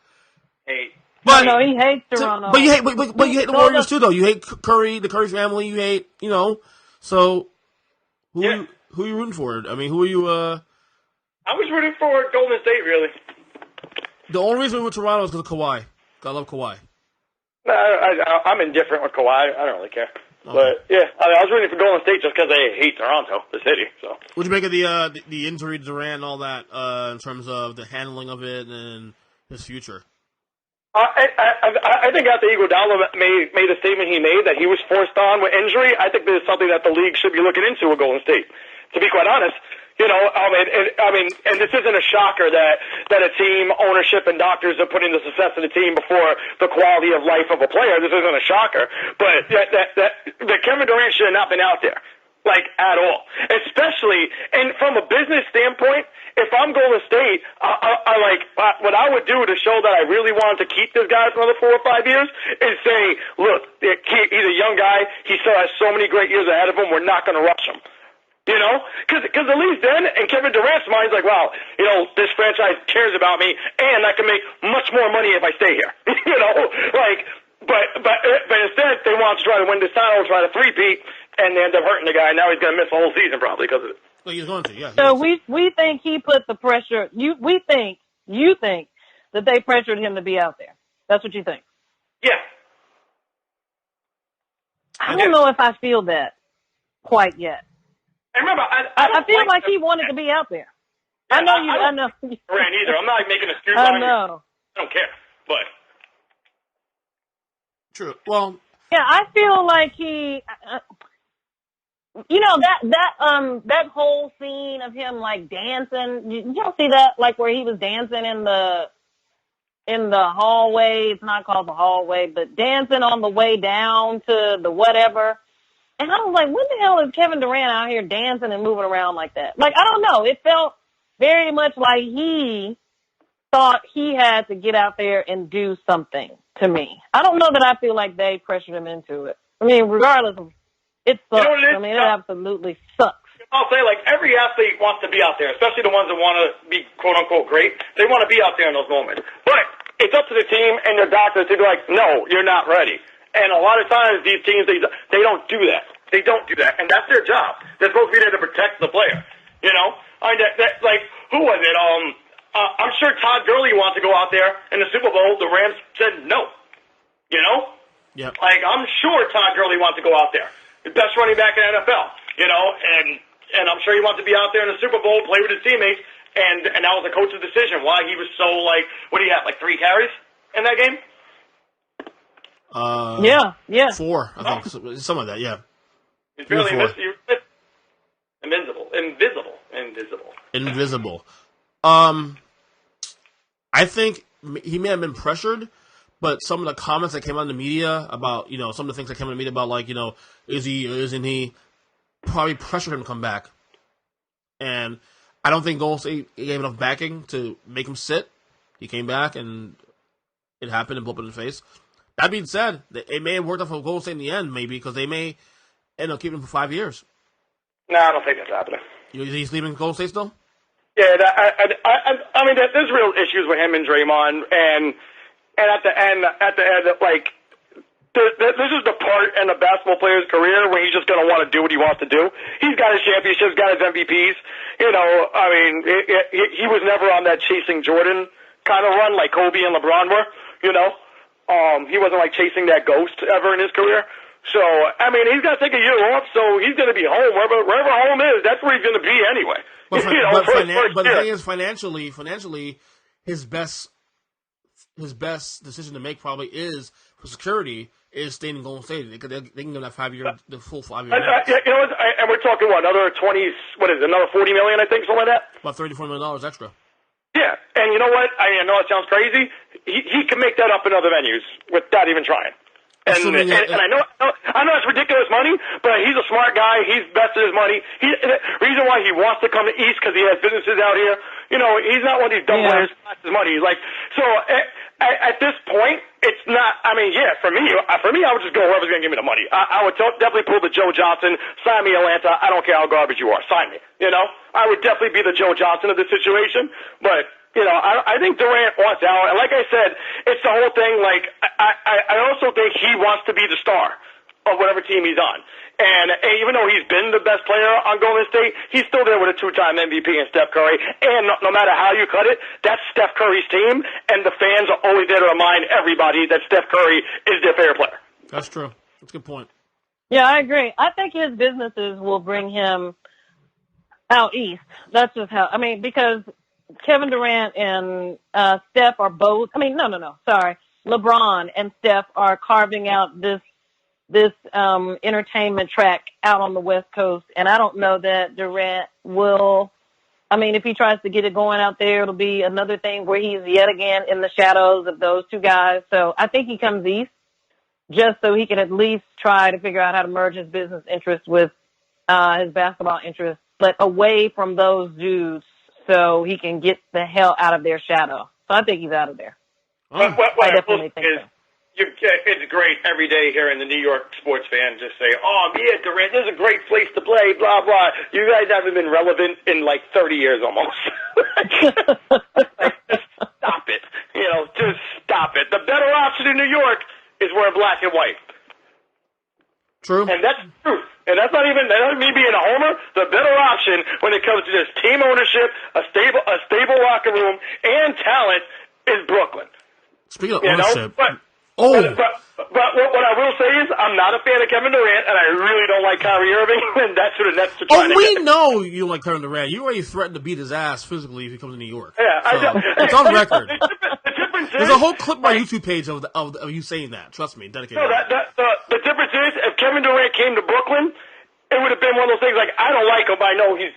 No, he hates Toronto. But you hate the Warriors too, though. You hate Curry, the Curry family. You hate, you know. So who are you rooting for? I mean, who are you? I was rooting for Golden State, really. The only reason we went to Toronto is because of Kawhi. I love Kawhi. I'm indifferent with Kawhi. I don't really care. Okay. But yeah, I was rooting for Golden State just because they hate Toronto, the city. So, what'd you make of the injury to Durant and all that in terms of the handling of it and his future? I think after Iguodala made a statement he made that he was forced on with injury, I think this is something that the league should be looking into with Golden State. To be quite honest, you know, I mean, and this isn't a shocker that a team, ownership, and doctors are putting the success of the team before the quality of life of a player. This isn't a shocker, but that Kevin Durant should have not been out there, like, at all. Especially, and from a business standpoint, if I'm Golden State, what I would do to show that I really wanted to keep this guy for another 4 or 5 years is say, look, he's a young guy. He still has so many great years ahead of him. We're not going to rush him. You know, because at least then, in Kevin Durant's mind, he's like, wow, you know, this franchise cares about me, and I can make much more money if I stay here. You know, like, but instead they want to try to win this title, try to three-peat, and they end up hurting the guy. Now he's going to miss the whole season probably because of it. Well, he's going to, yeah. So we think he put the pressure. You think that they pressured him to be out there. That's what you think. Yeah. I don't know if I feel that quite yet. And remember, I feel like he wanted to be out there. Yeah, I know. Durant either. I'm not like, making a excuse. I know. I don't care, but true. Well, yeah, I feel like he. You know that whole scene of him like dancing. Did y'all see that? Like where he was dancing in the hallway. It's not called the hallway, but dancing on the way down to the whatever. And I was like, when the hell is Kevin Durant out here dancing and moving around like that? Like, I don't know. It felt very much like he thought he had to get out there and do something to me. I don't know that I feel like they pressured him into it. I mean, regardless of, it sucks. You know, I mean, it absolutely sucks. I'll say, like, every athlete wants to be out there, especially the ones that want to be quote-unquote great. They want to be out there in those moments. But it's up to the team and their doctors to be like, no, you're not ready. And a lot of times, these teams, they don't do that. They don't do that. And that's their job. They're supposed to be there to protect the player. You know? I mean, like, who was it? I'm sure Todd Gurley wants to go out there in the Super Bowl. The Rams said no. You know? Yep. Like, I'm sure Todd Gurley wants to go out there. The best running back in the NFL. You know? And I'm sure he wants to be out there in the Super Bowl, play with his teammates. And that was the coach's decision. Why he was so, like, what do you have, like 3 carries in that game? Yeah. 4, I think. Some of that, yeah. He's really invisible. I think he may have been pressured, but some of the comments that came out in the media about, you know, some of the things that came out in the media about, like, you know, is he or isn't he, probably pressured him to come back. And I don't think Golden State gave enough backing to make him sit. He came back, and it happened and blew up in the face. That being said, it may have worked out for Golden State in the end, maybe, because they may end up keeping him for 5 years. No, I don't think that's happening. He's leaving Golden State still? Yeah, I mean, there's real issues with him and Draymond, and at the end, like, this is the part in a basketball player's career where he's just going to want to do what he wants to do. He's got his championships, got his MVPs. You know, I mean, he was never on that chasing Jordan kind of run like Kobe and LeBron were, you know. He wasn't like chasing that ghost ever in his career. So, I mean, he's got to take a year off, so he's going to be home. Wherever home is, that's where he's going to be anyway. But, but the thing is, financially, his best decision to make probably is, for security, is staying in Golden State. They can give him that the full 5 year. You know, and we're talking, another 20, another $40 million, I think, something like that? About $34 million extra. Yeah, and you know what? I know it sounds crazy. He can make that up in other venues without even trying. And I know it's ridiculous money, but he's a smart guy. He's invested his money. The reason why he wants to come to East because he has businesses out here. You know, he's not one of these dumb players who wants his money. He's like, so at this point, it's not. I mean, yeah, for me, I would just go whoever's going to give me the money. I would definitely pull the Joe Johnson, sign me Atlanta. I don't care how garbage you are, sign me. You know, I would definitely be the Joe Johnson of the situation, but. You know, I think Durant wants out. And like I said, it's the whole thing. Like, I also think he wants to be the star of whatever team he's on. And even though he's been the best player on Golden State, he's still there with a 2-time MVP in Steph Curry. And no matter how you cut it, that's Steph Curry's team. And the fans are always there to remind everybody that Steph Curry is their favorite player. That's true. That's a good point. Yeah, I agree. I think his businesses will bring him out east. That's just how, I mean, because Kevin Durant and Steph are both. I mean, no. Sorry, LeBron and Steph are carving out this entertainment track out on the West Coast, and I don't know that Durant will. I mean, if he tries to get it going out there, it'll be another thing where he's yet again in the shadows of those two guys. So I think he comes east just so he can at least try to figure out how to merge his business interests with his basketball interests, but away from those dudes. So he can get the hell out of their shadow. So I think he's out of there. What I definitely think so. It's great every day hearing the New York sports fan just say, "Oh, yeah, Durant, this is a great place to play." Blah blah. You guys haven't been relevant in like 30 years almost. Like, just stop it. Just stop it. The better option in New York is wearing black and white. True. And that's true. And that's not me being a homer. The better option when it comes to this team ownership, a stable locker room, and talent is Brooklyn. Speaking of ownership, But what I will say is I'm not a fan of Kevin Durant, and I really don't like Kyrie Irving, and that's who the Nets are trying to we get. know you don't like Kevin Durant. You already threatened to beat his ass physically if he comes to New York. Yeah, so, it's on record. The difference is, There's a whole clip on my YouTube page of you saying that. Trust me, dedicated. No, the difference is if Kevin Durant came to Brooklyn, it would have been one of those things like, I don't like him, but I know he's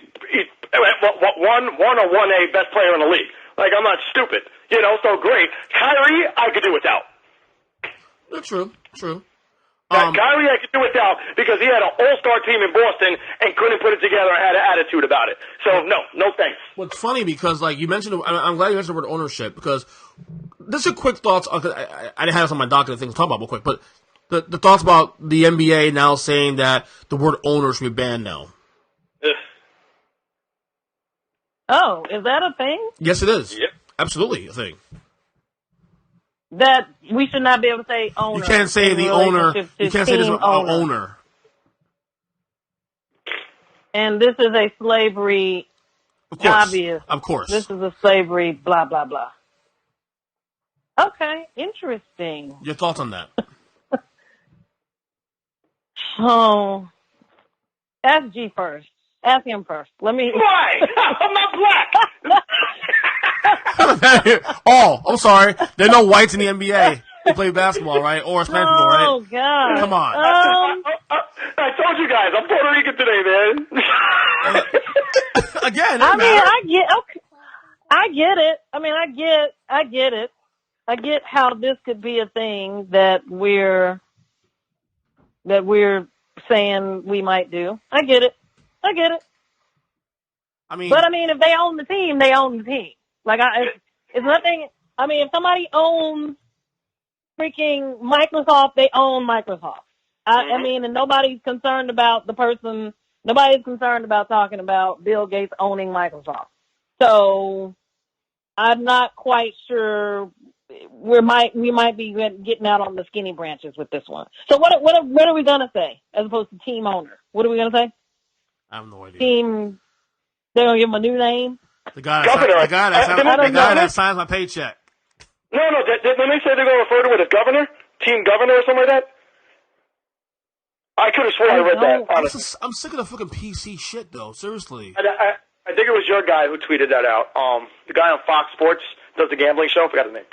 one or 1A best player in the league. Like, I'm not stupid, so great. Kyrie, I could do without. That's true. Kyrie, I could do without because he had an all-star team in Boston and couldn't put it together and had an attitude about it. So, no thanks. Well, it's funny because, like, you mentioned, I'm glad you mentioned the word ownership because this is quick thoughts. I didn't have this on my docket of things to talk about real quick, but the thoughts about the NBA now saying that the word owner should be banned now. Ugh. Oh, is that a thing? Yes, it is. Yep. Absolutely a thing. That we should not be able to say owner. You can't say the owner. You can't say this owner. And this is a slavery. Of course. Obvious. Of course. This is a slavery. Blah blah blah. Okay, interesting. Your thoughts on that? Oh, ask G first. Ask him first. Let me. Why? I'm not black. Oh, I'm sorry. There are no whites in the NBA who play basketball, right? Or Spanish football, right? Oh God! Come on. I told you guys, I'm Puerto Rican today, man. Again, I mean, I get it. I mean, I get it. I get how this could be a thing that we're saying we might do. I get it. I mean, But I mean, if they own the team, they own the team. Like, it's nothing. I mean, if somebody owns freaking Microsoft, they own Microsoft. I mean, and nobody's concerned about the person. Nobody's concerned about talking about Bill Gates owning Microsoft. So I'm not quite sure. We might be getting out on the skinny branches with this one. So what are we gonna say as opposed to team owner? What are we gonna say? I have no idea. Team. They're gonna give him a new name. The guy that signs my paycheck. No. When they say they're going to refer to it as governor, team governor or something like that, I could have sworn I read that. Honestly. I'm sick of the fucking PC shit, though. Seriously. I think it was your guy who tweeted that out. The guy on Fox Sports does the gambling show. I forgot his name.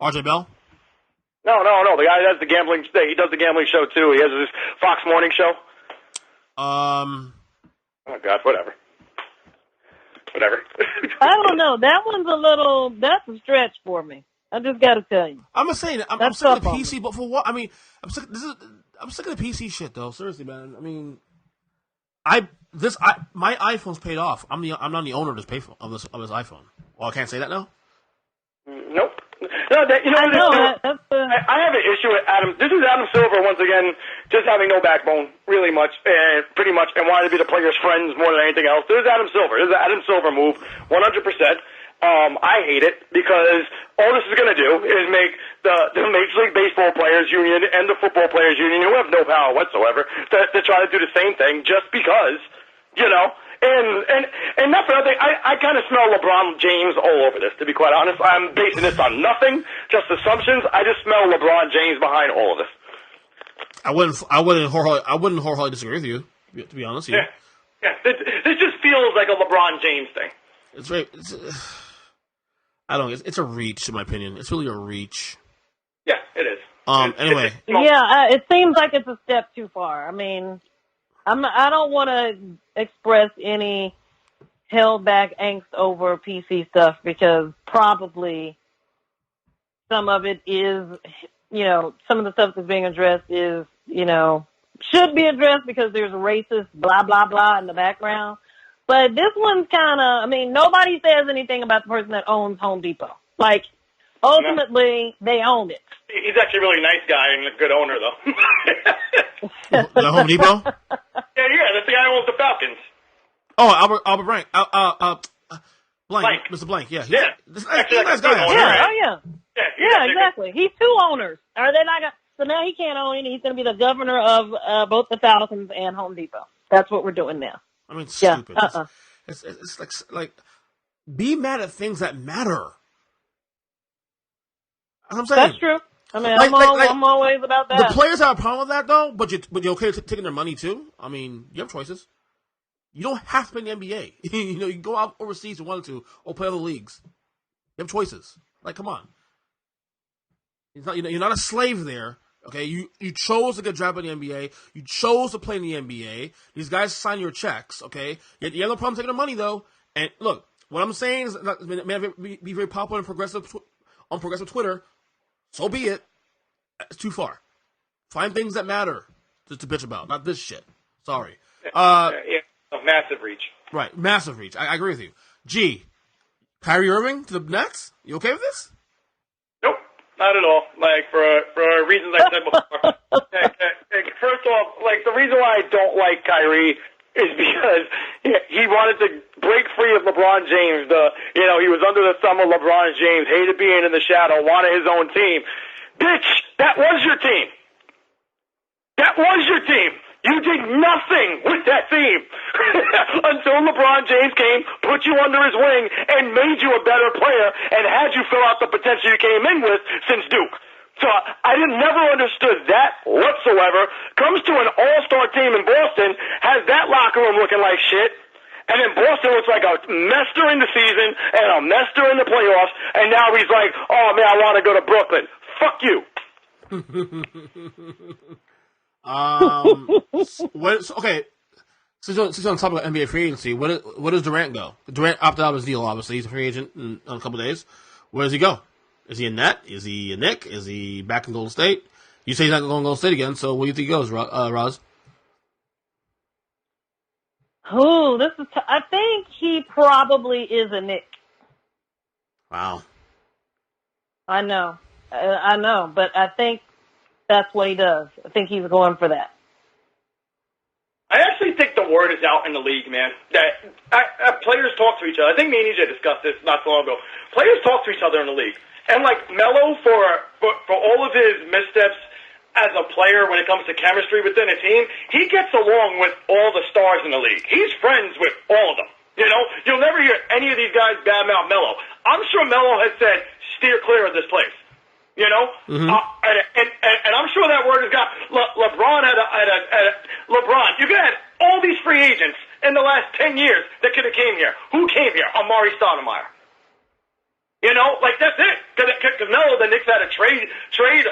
RJ Bell? No. The guy that does the gambling. He does the gambling show too. He has his Fox Morning Show. Oh God, whatever. I don't know. That one's that's a stretch for me. I just got to tell you. I'm just saying, I'm sick of the PC, but for what? I mean, I'm sick of the PC shit, though. Seriously, man. I mean, my iPhone's paid off. I'm not the owner of this iPhone. Well, I can't say that now? Nope. No, I have an issue with Adam. This is Adam Silver once again, just having no backbone, pretty much, and wanting to be the players' friends more than anything else. This is Adam Silver. This is an Adam Silver move, 100%. I hate it because all this is going to do is make the Major League Baseball Players Union and the Football Players Union, who have no power whatsoever, to try to do the same thing just because, And not for nothing, I kind of smell LeBron James all over this, to be quite honest. I'm basing this on nothing, just assumptions. I just smell LeBron James behind all of this. I wouldn't wholeheartedly disagree with you, to be honest. Yeah. This just feels like a LeBron James thing. It's a reach, in my opinion. It's really a reach. Yeah, it is. Anyway. It seems like it's a step too far. I mean, I don't want to express any held back angst over PC stuff because probably some of it is, some of the stuff that's being addressed is, should be addressed because there's racist blah, blah, blah in the background. But this one's kind of, nobody says anything about the person that owns Home Depot. Like, ultimately they own it. He's actually a really nice guy and a good owner, though. The Home Depot? Yeah, that's the guy who owns the Falcons. Oh, Albert Blank. Blank. Mr. Blank, yeah. This nice guy. Yeah, oh yeah. Yeah, exactly. He's two owners. Are they not? So now he can't own it. He's going to be the governor of both the Falcons and Home Depot. That's what we're doing now. I mean, stupid. It's like, be mad at things that matter. I'm saying. That's true. I mean, I'm always about that. The players have a problem with that, though, but you're okay with taking their money, too? I mean, you have choices. You don't have to play in the NBA. You can go out overseas if you want to, or play other leagues. You have choices. Like, come on. You're not a slave there. Okay, you chose to get drafted in the NBA. You chose to play in the NBA. These guys sign your checks. Okay, you have no problem taking their money though. And look, what I'm saying is, it may be very popular and progressive on progressive Twitter. So be it. It's too far. Find things that matter to bitch about, not this shit. Sorry. Massive reach. Right, massive reach. I agree with you. G, Kyrie Irving to the Nets? You okay with this? Nope, not at all. Like, for reasons I said before. First off, like, the reason why I don't like Kyrie is because he wanted to break free of LeBron James. He was under the thumb of LeBron James, hated being in the shadow, wanted his own team. Bitch, that was your team. That was your team. You did nothing with that team until LeBron James came, put you under his wing, and made you a better player and had you fill out the potential you came in with since Duke. So I never understood that whatsoever. Comes to an all-star team in Boston, has that locker room looking like shit, and then Boston looks like a mess during the season and a mess during the playoffs, and now he's like, oh man, I want to go to Brooklyn. Fuck you. Okay. Since on top of NBA free agency, where does Durant go? Durant opted out of his deal, obviously. He's a free agent in a couple of days. Where does he go? Is he a Net? Is he a Knick? Is he back in Golden State? You say he's not going to Golden State again, so where do you think he goes, Roz? I think he probably is a Knick. Wow. I know, but I think that's what he does. I think he's going for that. I actually think the word is out in the league, man, that players talk to each other. I think me and EJ discussed this not so long ago. Players talk to each other in the league. And, like, Melo, for all of his missteps as a player when it comes to chemistry within a team, he gets along with all the stars in the league. He's friends with all of them. You'll never hear any of these guys badmouth Melo. I'm sure Melo has said, steer clear of this place. Mm-hmm. And I'm sure that word has got LeBron LeBron. You've had all these free agents in the last 10 years that could have came here. Who came here? Amari Stoudemire. That's it. Because Melo, the Knicks had to trade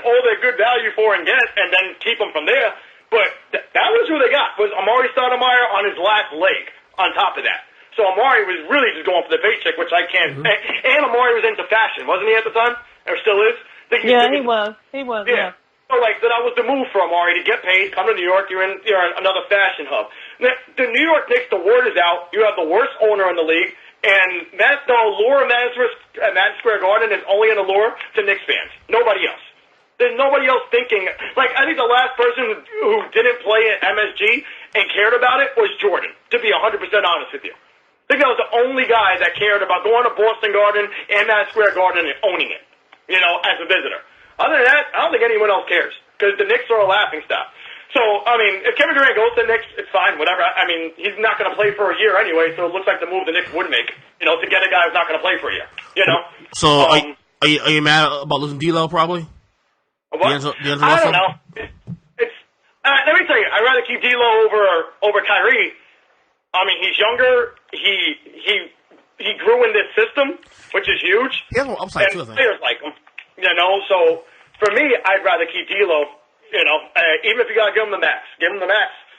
all their good value for and get, and then keep them from there. But that was who they got, was Amari Stoudemire on his last leg on top of that. So Amari was really just going for the paycheck, which I can't. Mm-hmm. And Amari was into fashion, wasn't he at the time? Or still is? He was. Yeah. So, that was the move for Amari, to get paid, come to New York, you're another fashion hub. The New York Knicks, the word is out, you have the worst owner in the league, and the allure of Madison Square Garden is only an allure to Knicks fans. Nobody else. There's nobody else thinking. I think the last person who didn't play at MSG and cared about it was Jordan, to be 100% honest with you. I think that was the only guy that cared about going to Boston Garden and Madison Square Garden and owning it, as a visitor. Other than that, I don't think anyone else cares, because the Knicks are a laughing stock. So, if Kevin Durant goes to the Knicks, it's fine, whatever. He's not going to play for a year anyway, so it looks like the move the Knicks would make, to get a guy who's not going to play for a year, So, are you mad about losing D'Lo, probably? What? I don't know. Let me tell you, I'd rather keep D'Lo over Kyrie. He's younger. He grew in this system, which is huge. He has more upside, too, I think. Players like him, So, for me, I'd rather keep D'Lo. Even if you gotta give him the max,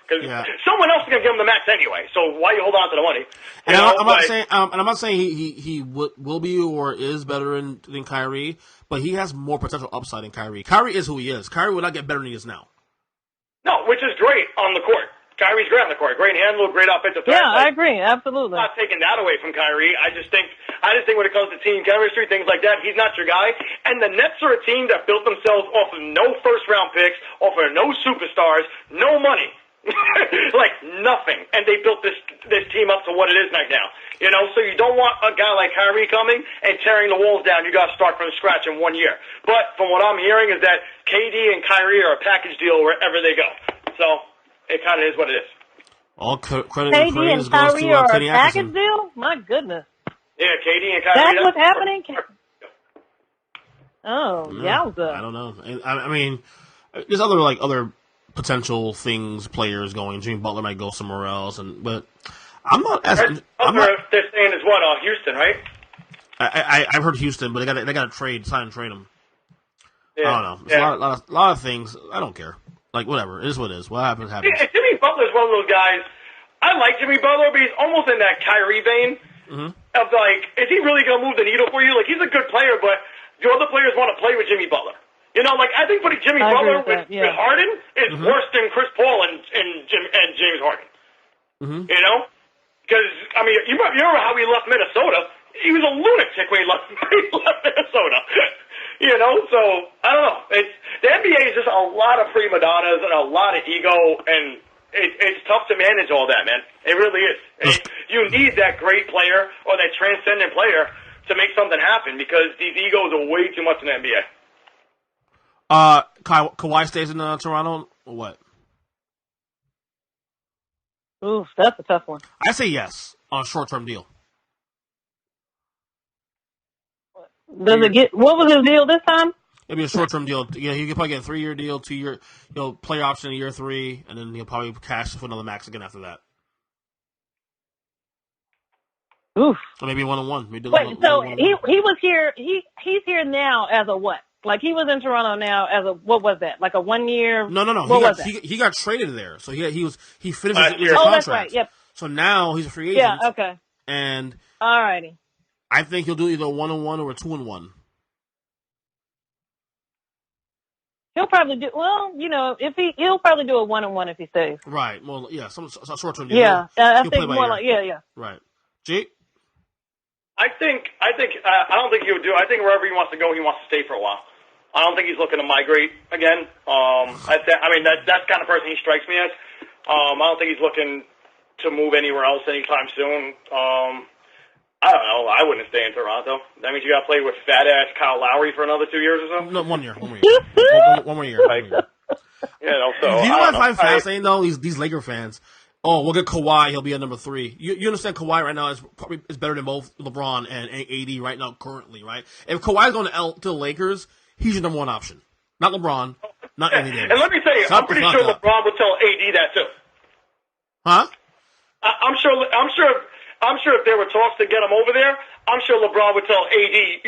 because someone else is gonna give him the max anyway. So why you hold on to the money? I'm not saying he will be or is better than Kyrie, but he has more potential upside than Kyrie. Kyrie is who he is. Kyrie will not get better than he is now. No, which is great on the court. Kyrie's great on the court. Great handler, great offensive threat. Yeah, I agree. Absolutely. I'm not taking that away from Kyrie. I just think when it comes to team chemistry, things like that, he's not your guy. And the Nets are a team that built themselves off of no first-round picks, off of no superstars, no money. Like nothing. And they built this team up to what it is right now. You know, so you don't want a guy like Kyrie coming and tearing the walls down. You got to start from scratch in 1 year. But from what I'm hearing is that KD and Kyrie are a package deal wherever they go. So it kind of is what it is. All credit KD and and praise goes Kyrie to are Kenny a package Atkinson. deal? My goodness. Yeah, KD and Kyrie. That's what's happening? Oh, Yeah, yowza. I don't know. I mean, there's other potential things, players going. Jimmy Butler might go somewhere else, but I'm not as. They're saying is what? Houston, right? I've heard Houston, but they got to sign and trade him. Yeah. I don't know. It's a lot of things. I don't care. Like whatever, it is what it is. What happens happens. Yeah, Jimmy Butler's one of those guys. I like Jimmy Butler, but he's almost in that Kyrie vein of like, is he really gonna move the needle for you? Like he's a good player, but do other players want to play with Jimmy Butler? You know, like I think putting Jimmy Butler with Harden is worse than Chris Paul and James Harden. You know, because I mean, you remember how he left Minnesota? He was a lunatic when he left Minnesota. You know, so I don't know. The NBA is just a lot of prima donnas and a lot of ego, and it's tough to manage all that, man. It really is. You need that great player or that transcendent player to make something happen because these egos are way too much in the NBA. Kawhi stays in Toronto or what? Oof, that's a tough one. I say yes on a short-term deal. What was his deal this time? It'll be a short-term deal. Yeah, he could probably get a 3-year deal, 2-year, player option in year 3, and then he'll probably cash for another max again after that. Oof. Or maybe 1-on-1. Wait, so he was here. He's here now as a what? Like he was in Toronto now as a what was that? Like a 1 year? No. He got traded there, so he finished his contract. That's right. Yep. So now he's a free agent. Yeah. Okay. And alrighty. I think he'll do either a 1-on-1 or a 2-on-1. He'll probably do he'll probably do a 1-on-1 if he stays. Right. Well, yeah, some short term deal. Yeah, I think more like yeah. Right. G. I don't think he would do. I think wherever he wants to go, he wants to stay for a while. I don't think he's looking to migrate again. That's the kind of person he strikes me as. I don't think he's looking to move anywhere else anytime soon. I don't know. I wouldn't stay in Toronto. That means you got to play with fat ass Kyle Lowry for another 2 years or so. No, 1 year. 1 more year. One more year. So you know what I find fascinating though? These Laker fans. Oh, we'll get Kawhi. He'll be at number 3. You understand Kawhi right now is better than both LeBron and AD right now currently, right? If Kawhi's going to the Lakers, he's your number 1 option. Not LeBron, not Anthony Davis. And let me tell you, I'm pretty sure LeBron would tell AD that too. Huh? I'm sure if there were talks to get him over there, I'm sure LeBron would tell AD,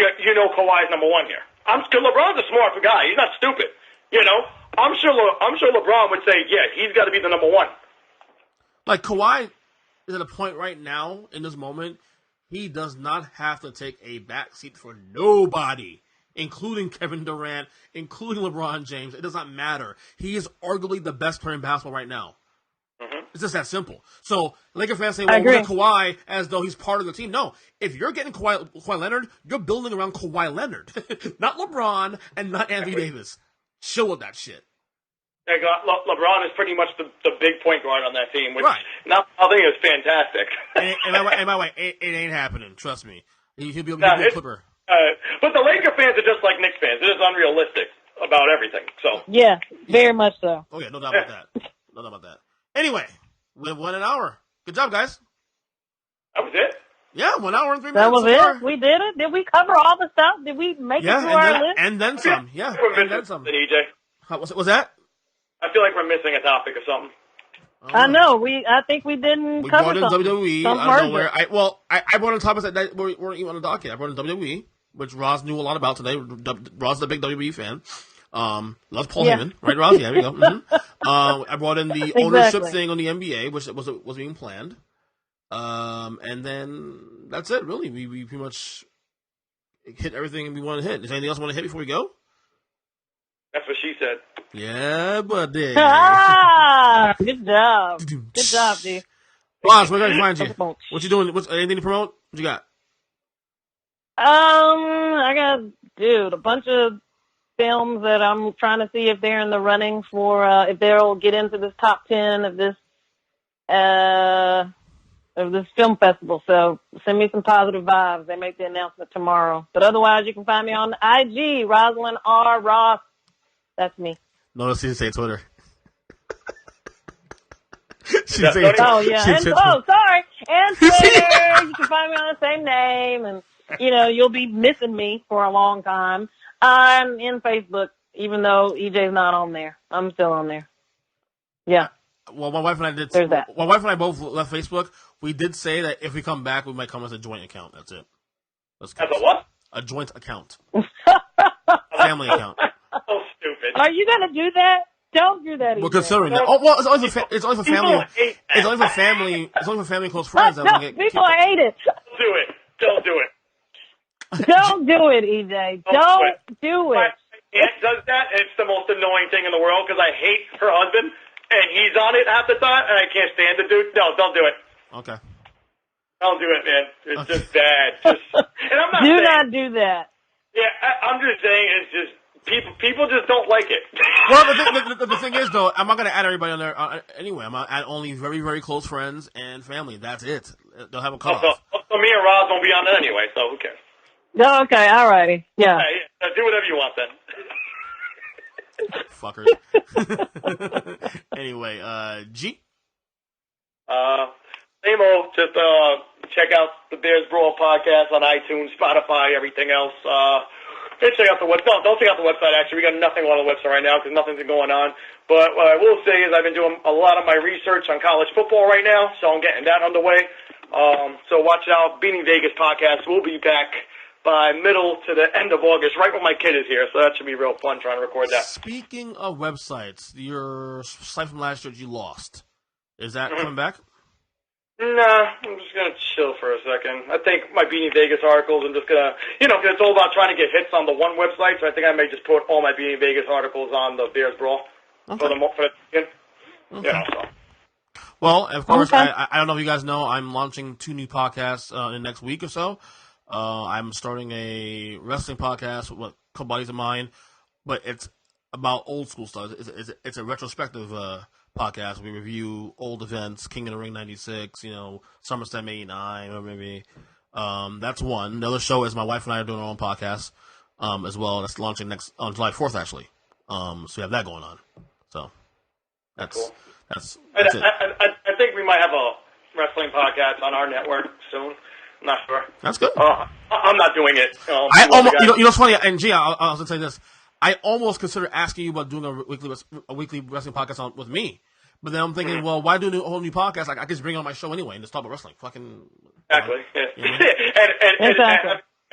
Kawhi's number 1 here. Cause LeBron's a smart guy. He's not stupid. You know, I'm sure LeBron would say, yeah, he's got to be the number 1. Like Kawhi is at a point right now in this moment, he does not have to take a backseat for nobody, including Kevin Durant, including LeBron James. It does not matter. He is arguably the best player in basketball right now. It's just that simple. So Laker fans say, well, we're getting Kawhi as though he's part of the team. No, if you're getting Kawhi Leonard, you're building around Kawhi Leonard, not LeBron and not Anthony Davis. Chill with that shit. LeBron is pretty much the big point guard on that team, which now I think is fantastic. and by the way, it ain't happening. Trust me. He'll be a Clipper. But the Laker fans are just like Knicks fans. They're just unrealistic about everything. So yeah, very much so. Oh yeah, no doubt about that. No doubt about that. Anyway, we went an hour. Good job, guys. That was it? Yeah, 1 hour and 3 minutes. That was it? We did it? Did we cover all the stuff? Did we make it through our list? And then some. Yeah, and then some. EJ. Was that? I feel like we're missing a topic or something. I know. I think we didn't cover something. WWE. I don't know where. I brought in topics that weren't even on the docket. I brought in WWE, which Roz knew a lot about today. Roz is a big WWE fan. Loves Paul Heyman, right, Roz? Yeah, there we go. I brought in the ownership thing on the NBA, which was being planned. And then that's it, really. We pretty much hit everything we want to hit. Is there anything else you want to hit before we go? That's what she said. Yeah, buddy. Good Good job. Good job, D. Roz, where can I find you? What you doing? Anything to promote? What you got? I got, a bunch of films that I'm trying to see if they're in the running for, if they'll get into this top 10 of this film festival. So send me some positive vibes. They make the announcement tomorrow. But otherwise, you can find me on IG, Rosalind R. Ross. That's me. Notice she didn't say Twitter. Oh, yeah. Sorry. And Twitter. You can find me on the same name. And, you'll be missing me for a long time. I'm in Facebook, even though EJ's not on there. I'm still on there. Yeah. Well, my wife and I did. My wife and I both left Facebook. We did say that if we come back, we might come as a joint account. That's it. As a what? A joint account. Family account. So stupid. Are you going to do that? Don't do that. We're considering that. Oh well, it's only for family. It's only for family. It's only for family and close friends. No, people hate it. Don't do it. Don't do it, EJ. Don't do it. My aunt does that, and it's the most annoying thing in the world because I hate her husband, and he's on it half the time, and I can't stand the dude. No, don't do it. Okay. Don't do it, man. It's just bad. And I'm not do saying, not do that. Yeah, I'm just saying it's just people just don't like it. Well, the thing is, though, I'm not going to add everybody on there anyway. I'm going to add only very, very close friends and family. That's it. They'll have a cutoff. So me and Roz won't be on it anyway, so who cares? Oh, okay, all righty. Yeah. Do whatever you want then. Fuckers. Anyway, G? Same old. Just check out the Bears Brawl podcast on iTunes, Spotify, everything else. And check out the website. Don't check out the website, actually. We got nothing on the website right now because nothing's been going on. But what I will say is I've been doing a lot of my research on college football right now, so I'm getting that underway. So watch out. Beating Vegas podcast will be back by middle to the end of August, right when my kid is here. So that should be real fun trying to record that. Speaking of websites, your site from last year you lost. Is that coming back? Nah, I'm just going to chill for a second. I think my Beanie Vegas articles, I'm just going to, because it's all about trying to get hits on the one website, so I think I may just put all my Beanie Vegas articles on the Bears Brawl for the okay. So. Well, of course, okay. I don't know if you guys know, I'm launching 2 new podcasts in the next week or so. I'm starting a wrestling podcast with a couple buddies of mine, but it's about old school stuff. It's a retrospective podcast. We review old events, King of the Ring 96, SummerSlam 89, or maybe. That's one. Another show is my wife and I are doing our own podcast as well. That's launching on July 4th, actually. So we have that going on. So that's cool. That's I it. think we might have a wrestling podcast on our network soon. I'm not sure. That's good. I'm not doing it. I almost, it's funny, and G, I'll also say this. I almost consider asking you about doing a weekly wrestling podcast with me. But then I'm thinking, well, why do a whole new podcast? I can just bring it on my show anyway and just talk about wrestling. Fucking. Exactly.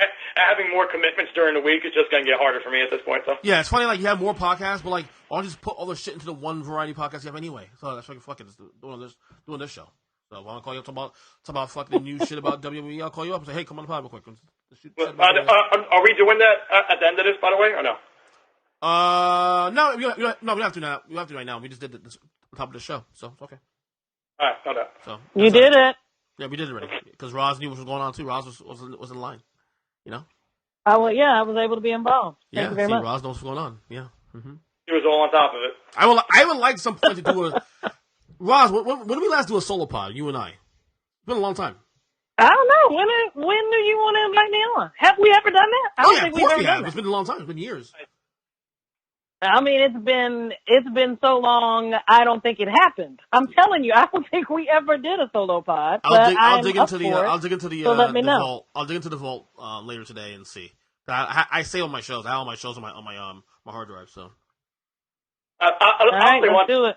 And having more commitments during the week is just going to get harder for me at this point, though. Yeah, it's funny, you have more podcasts, but, I'll just put all the shit into the one variety podcast you have anyway. So that's fucking just doing this show. So if I want to call you up, talk about fucking new shit about WWE, I'll call you up and say, hey, come on the pod real quick. Are we doing that at the end of this, by the way, or no? No, we don't have to now. We don't have to right now. We just did this on top of the show, so it's okay. All right, no doubt. So you did it. Yeah, we did it already because Roz knew what was going on too. Roz was in line, I was able to be involved. Thank you very much. Roz knows what's going on. Yeah. Mm-hmm. He was all on top of it. I would like some point to do a Roz. When did we last do a solo pod? You and I. It's been a long time. I don't know. When do you want to invite me on? Have we ever done that? I don't think we've ever done that. It's been a long time. It's been years. I mean, it's been so long. I don't think it happened. I'm telling you, I don't think we ever did a solo pod. I'll dig into the so let me know. vault. I'll dig into the vault later today and see. I save all my shows. I have all my shows on my hard drive. So. All right, let's do it.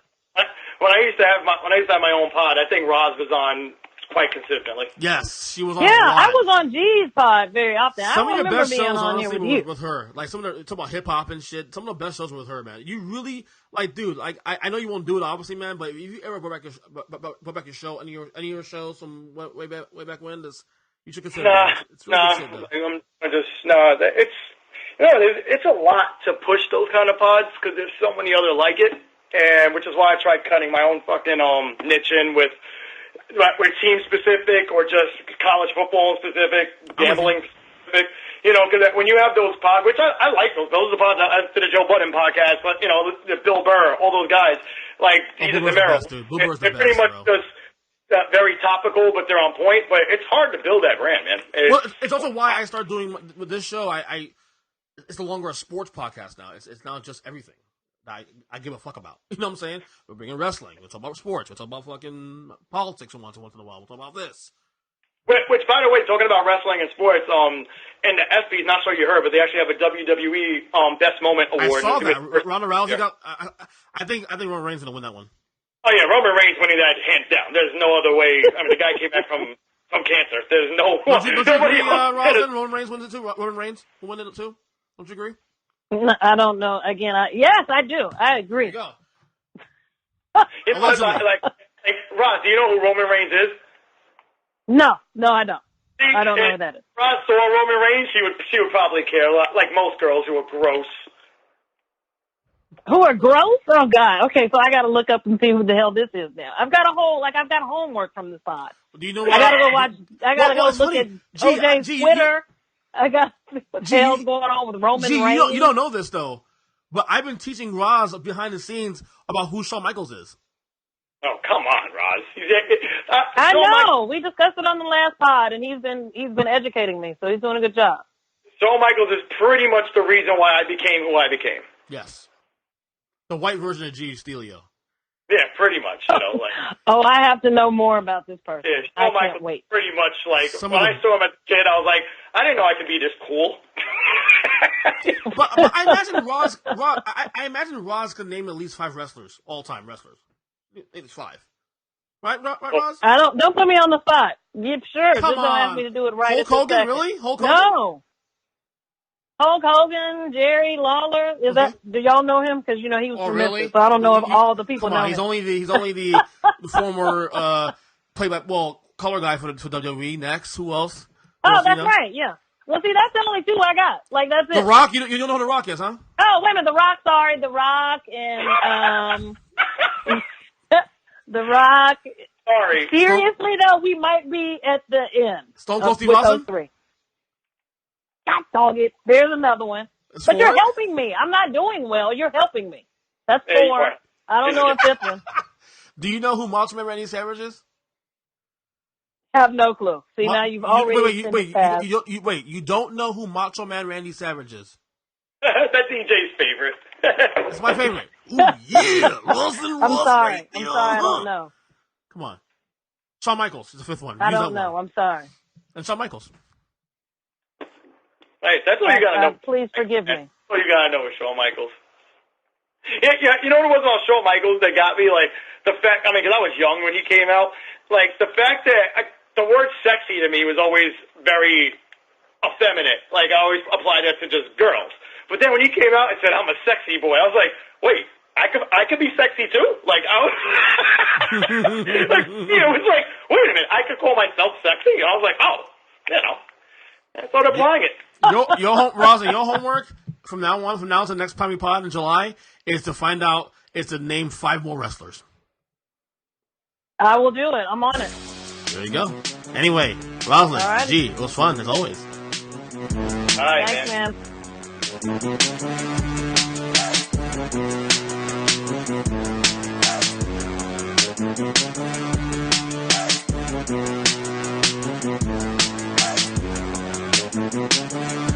When I used to have my own pod, I think Roz was on quite consistently. Yes, she was on. Yeah, I was on G's pod very often. Some of your best shows, honestly, were with her. Like some of the talk about hip hop and shit. Some of the best shows were with her, man. You really dude. I know you won't do it, obviously, man. But if you ever go back your show, any of your shows from way back when, you should consider. It's really good shit, it's a lot to push those kind of pods because there's so many other like it. and which is why I tried cutting my own fucking niche in with team specific or just college football specific, gambling specific. You know, because when you have those pods, which I like those are the pods to the Joe Budden podcast, but you know, the Bill Burr, all those guys, like Jesus Romero, they're pretty much just very topical, but they're on point. But it's hard to build that brand, man. It's also why I started doing with this show. It's no longer a sports podcast now. It's now just everything that I give a fuck about. You know what I'm saying? We're bringing wrestling. We're talking about sports. We're talking about fucking politics once in a while. We're talking about this. Which, by the way, talking about wrestling and sports, and the ESPYs, not sure you heard, but they actually have a WWE Best Moment Award. I saw that. Ronda Rousey got. I think Roman Reigns gonna win that one. Oh yeah, Roman Reigns winning that hands down. There's no other way. I mean, the guy came back from cancer. There's no. Don't you agree, Roman Reigns wins it too. Roman Reigns will win it too. Don't you agree? No, I don't know. Again, yes, I do. I agree. There you go. Ross, do you know who Roman Reigns is? No, I don't. I don't know who that is. Ross saw Roman Reigns, she would probably care a lot, like most girls who are gross. Who are gross? Oh God. Okay, so I got to look up and see who the hell this is now. I've got homework from this pod. Do you know? I got to go watch. I got to go look at OJ's Twitter. I got to see what the hell's going on with Roman Reigns. You don't know this though, but I've been teaching Roz behind the scenes about who Shawn Michaels is. Oh, come on, Roz. I know. We discussed it on the last pod, and he's been educating me, so he's doing a good job. Shawn Michaels is pretty much the reason why I became who I became. Yes. The white version of G. Stelio. Yeah, pretty much. You know, like. Oh, I have to know more about this person. Yeah, Shawn Michaels wait. Pretty much like when I saw him as a kid, I was like, I didn't know I could be this cool. but I imagine Roz. I imagine Roz could name at least 5 wrestlers, all-time wrestlers. Maybe 5. Right, Roz? Don't put me on the spot. Yeah, sure. Come just don't ask me to do it right. Hulk Hogan, really? Hulk Hogan? No. Hulk Hogan, Jerry Lawler. Do y'all know him? Because, you know, he was from really? Memphis, so I don't know if all the people know him. He's only the former color guy for WWE. Next, who else? That's right, yeah. Well, see, that's the only 2 I got. Like, that's it. The Rock? You don't know who The Rock is, huh? Oh, wait a minute. The Rock, sorry. The Rock and, The Rock. Sorry. Seriously, though, we might be at the end. Stone Cold Steve Austin? Those 3. God dog it. There's another one. That's but 4? You're helping me. I'm not doing well. You're helping me. That's 4. I don't know a 5th one. Do you know who Macho Man Randy Savage is? Have no clue. See, now you've already wait, you don't know who Macho Man Randy Savage is? That's DJ's favorite. It's my favorite. Ooh, yeah. I'm sorry. I don't know. Come on. Shawn Michaels is the 5th one. I don't know. I'm sorry. And Shawn Michaels. Hey, that's what you got to know. Please forgive me. That's what you got to know with Shawn Michaels. Yeah, you know what it was on Shawn Michaels that got me? Like, the fact, because I was young when he came out. Like, the fact that the word sexy to me was always very effeminate. Like, I always applied that to just girls. But then when he came out and said, I'm a sexy boy, I was like, wait, I could be sexy too? Like, I was, it was like, wait a minute, I could call myself sexy? And I was like, oh, I started applying it. Your homework from now to the next time we pod in July is to name 5 more wrestlers. I will do it. I'm on it. There you go. Anyway, Rosalind, G, it was fun as always. All right, thanks, man. Thank you.